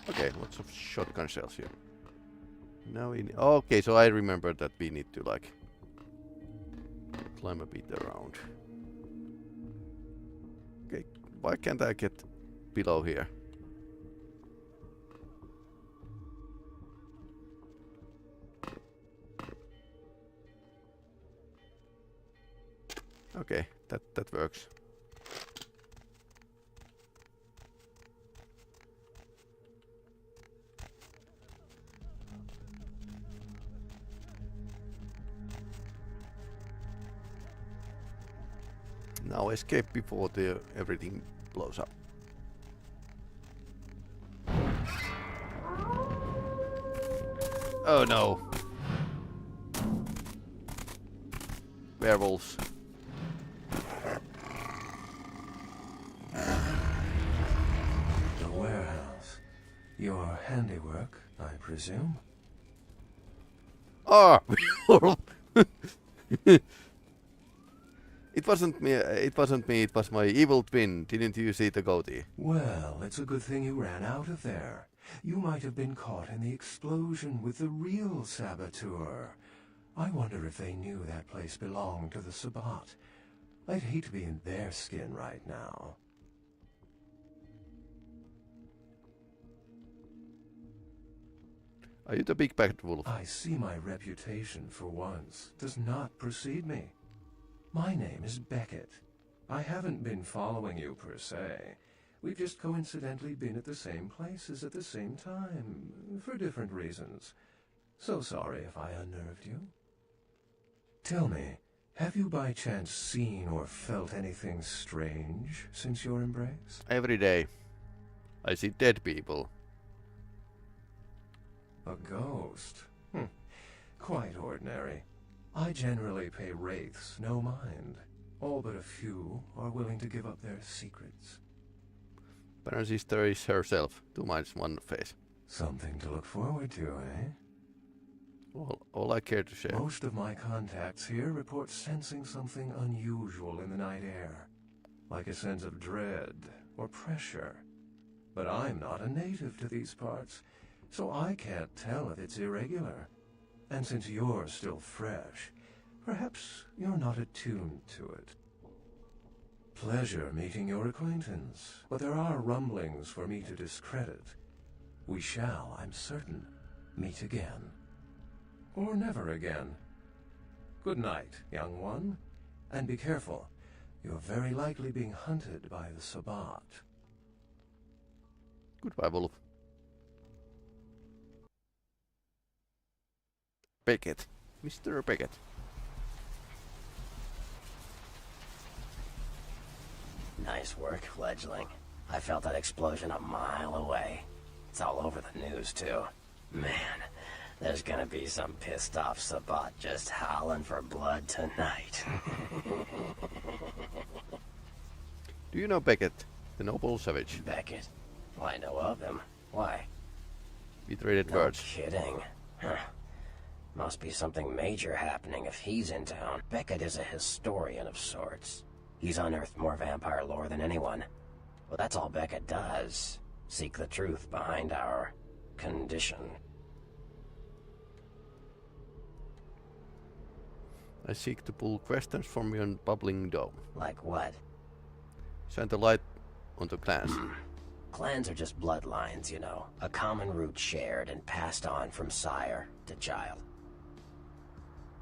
Okay, lots of shotgun shells here. Now we okay, so I remember that we need to like climb a bit around. Okay, why can't I get below here? Okay, that works. Now escape before everything blows up. Oh no! Werewolves. The warehouse. Your handiwork, I presume? Ah! It wasn't me, it was my evil twin. Didn't you see the goatee? Well, it's a good thing you ran out of there. You might have been caught in the explosion with the real saboteur. I wonder if they knew that place belonged to the Sabbat. I'd hate to be in their skin right now. Are you the big bad wolf? I see my reputation, for once, does not precede me. My name is Beckett. I haven't been following you per se. We've just coincidentally been at the same places at the same time, for different reasons. So sorry if I unnerved you. Tell me, have you by chance seen or felt anything strange since your embrace? Every day. I see dead people. A ghost? Quite ordinary. I generally pay wraiths no mind. All but a few are willing to give up their secrets. Parent sister is herself. 2 minds, 1 face. Something to look forward to, eh? All I care to share. Most of my contacts here report sensing something unusual in the night air. Like a sense of dread or pressure. But I'm not a native to these parts, so I can't tell if it's irregular. And since you're still fresh, perhaps you're not attuned to it. Pleasure meeting your acquaintance, but there are rumblings for me to discredit. We shall, I'm certain, meet again. Or never again. Good night, young one, and be careful. You're very likely being hunted by the Sabbat. Goodbye, wolf. Beckett. Mr. Beckett. Nice work, fledgling. I felt that explosion a mile away. It's all over the news, too. Man, there's gonna be some pissed off Sabbat just howling for blood tonight. Do you know Beckett, the noble savage? Beckett? Well, I know of him. Why? We traded No words. kidding. Huh. Must be something major happening if he's in town. Beckett is a historian of sorts. He's unearthed more vampire lore than anyone. Well, that's all Beckett does. Seek the truth behind our condition. I seek to pull questions from your bubbling dome. Like what? Shine the light onto clans. Clans are just bloodlines, you know. A common root shared and passed on from sire to child.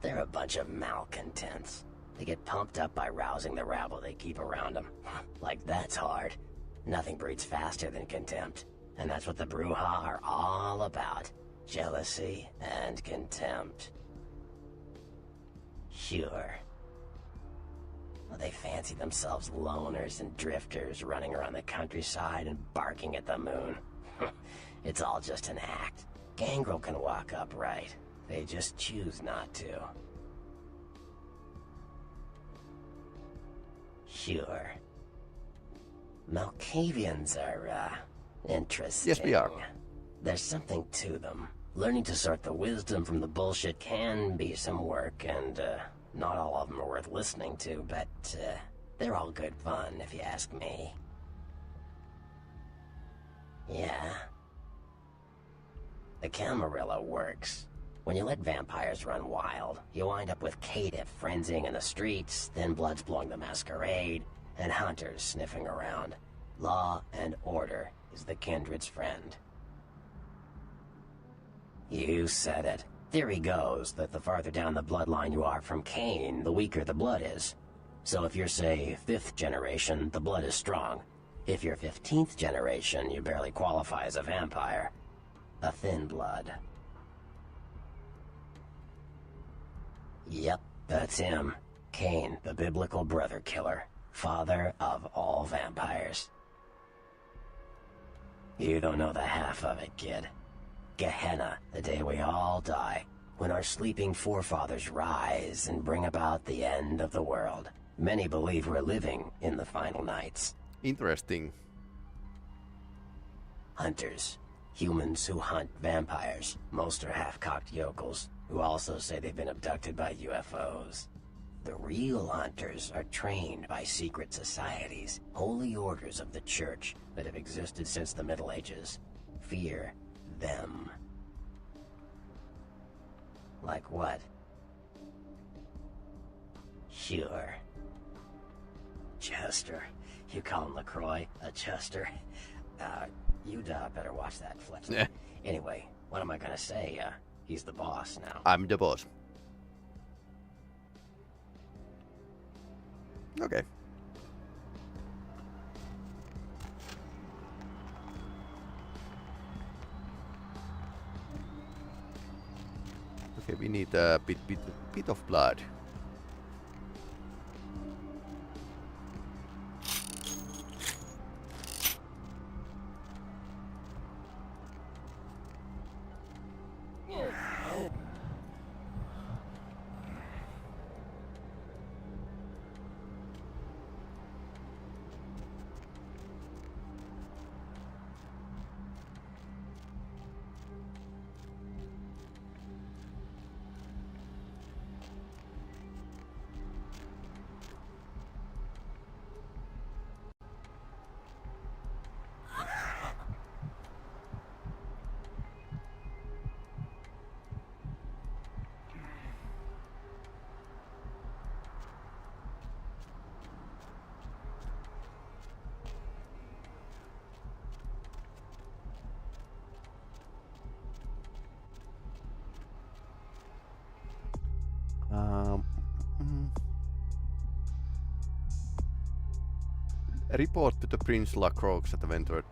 They're a bunch of malcontents. They get pumped up by rousing the rabble they keep around them. Like that's hard. Nothing breeds faster than contempt. And that's what the Bruja are all about. Jealousy and contempt. Sure. Well, they fancy themselves loners and drifters running around the countryside and barking at the moon. It's all just an act. Gangrel can walk upright. They just choose not to. Sure. Malkavians are, interesting. Yes, we are. There's something to them. Learning to sort the wisdom from the bullshit can be some work, and, not all of them are worth listening to, but, they're all good fun, if you ask me. Yeah. The Camarilla works. When you let vampires run wild, you wind up with caitiff frenzying in the streets, then bloods blowing the masquerade, and hunters sniffing around. Law and order is the kindred's friend. You said it. Theory goes that the farther down the bloodline you are from Cain, the weaker the blood is. So if you're, say, 5th generation, the blood is strong. If you're 15th generation, you barely qualify as a vampire. A thin blood. Yep, that's him. Cain, the biblical brother killer. Father of all vampires. You don't know the half of it, kid. Gehenna, the day we all die, when our sleeping forefathers rise and bring about the end of the world. Many believe we're living in the final nights. Interesting. Hunters. Humans who hunt vampires. Most are half-cocked yokels, who also say they've been abducted by UFOs. The real hunters are trained by secret societies, holy orders of the church that have existed since the Middle Ages. Fear them. Like what? Sure. Chester. You call him LaCroix a Chester? You'd better watch that flex. Yeah. Anyway, what am I gonna say? He's the boss now. I'm the boss. Okay. Okay, we need a bit of blood. Report to the Prince Lacroix at the Ventura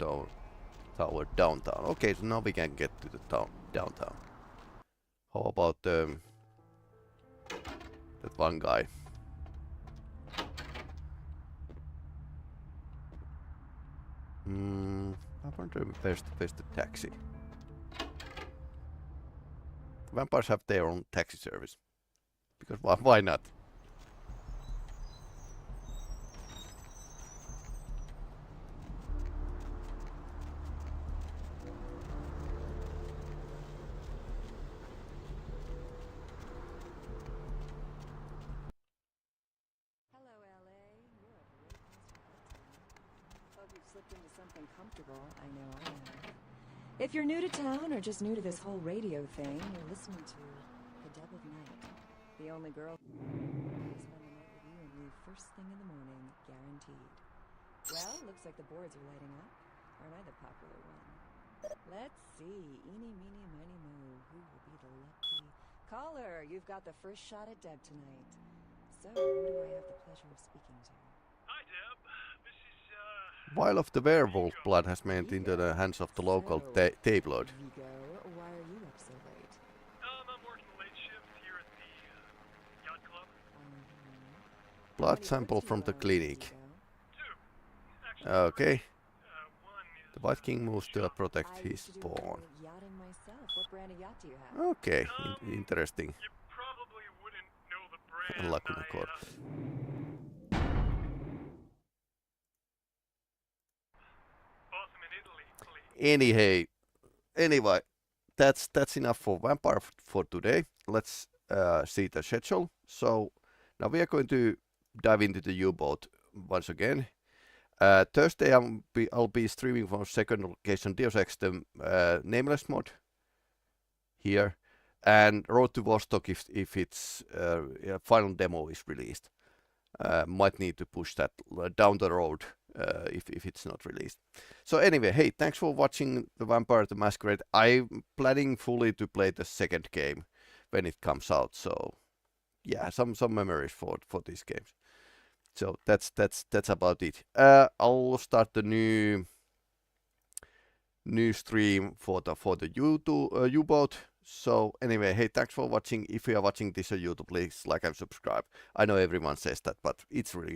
Tower downtown. Okay, so now we can get to the downtown. How about that one guy? I wonder if there's the taxi. Vampires have their own taxi service. Because why not? slipped into something comfortable. I know I have. If you're new to town or just new to this whole radio thing, you're listening to The Doubled Night. The only girl who will spend the night with you and leave first thing in the morning, guaranteed. Well, looks like the boards are lighting up. Aren't I the popular one? Let's see. Eeny, meeny, miny, moo. Who will be the lucky caller? You've got the first shot at Deb tonight. So, who do I have the pleasure of speaking to? Hi, Deb. This is, While of the werewolf blood has made into the hands of the local tabloid. Vigo, why are you up so late? I'm working the late shift here at the yacht club. Blood sample from the clinic. Okay. The White King moves to protect his spawn. Yachting myself. What brand of yacht do you have? Okay, interesting. You probably wouldn't know the brand. Lacuna Core. Bought them in Italy. Anyway, that's enough for Vampire for today. Let's see the schedule. So now we are going to dive into the U-boat once again. Thursday I'll be streaming from second location Deus Ex the Nameless mod here, and Road to Vostok if its final demo is released. Might need to push that down the road if it's not released. So anyway, hey, thanks for watching the Vampire the Masquerade. I'm planning fully to play the second game when it comes out. So yeah, some memories for these games. So that's about it. I'll start the new stream for the YouTube U-boat. So anyway, hey, thanks for watching. If you are watching this on YouTube, please like and subscribe. I know everyone says that, but it's really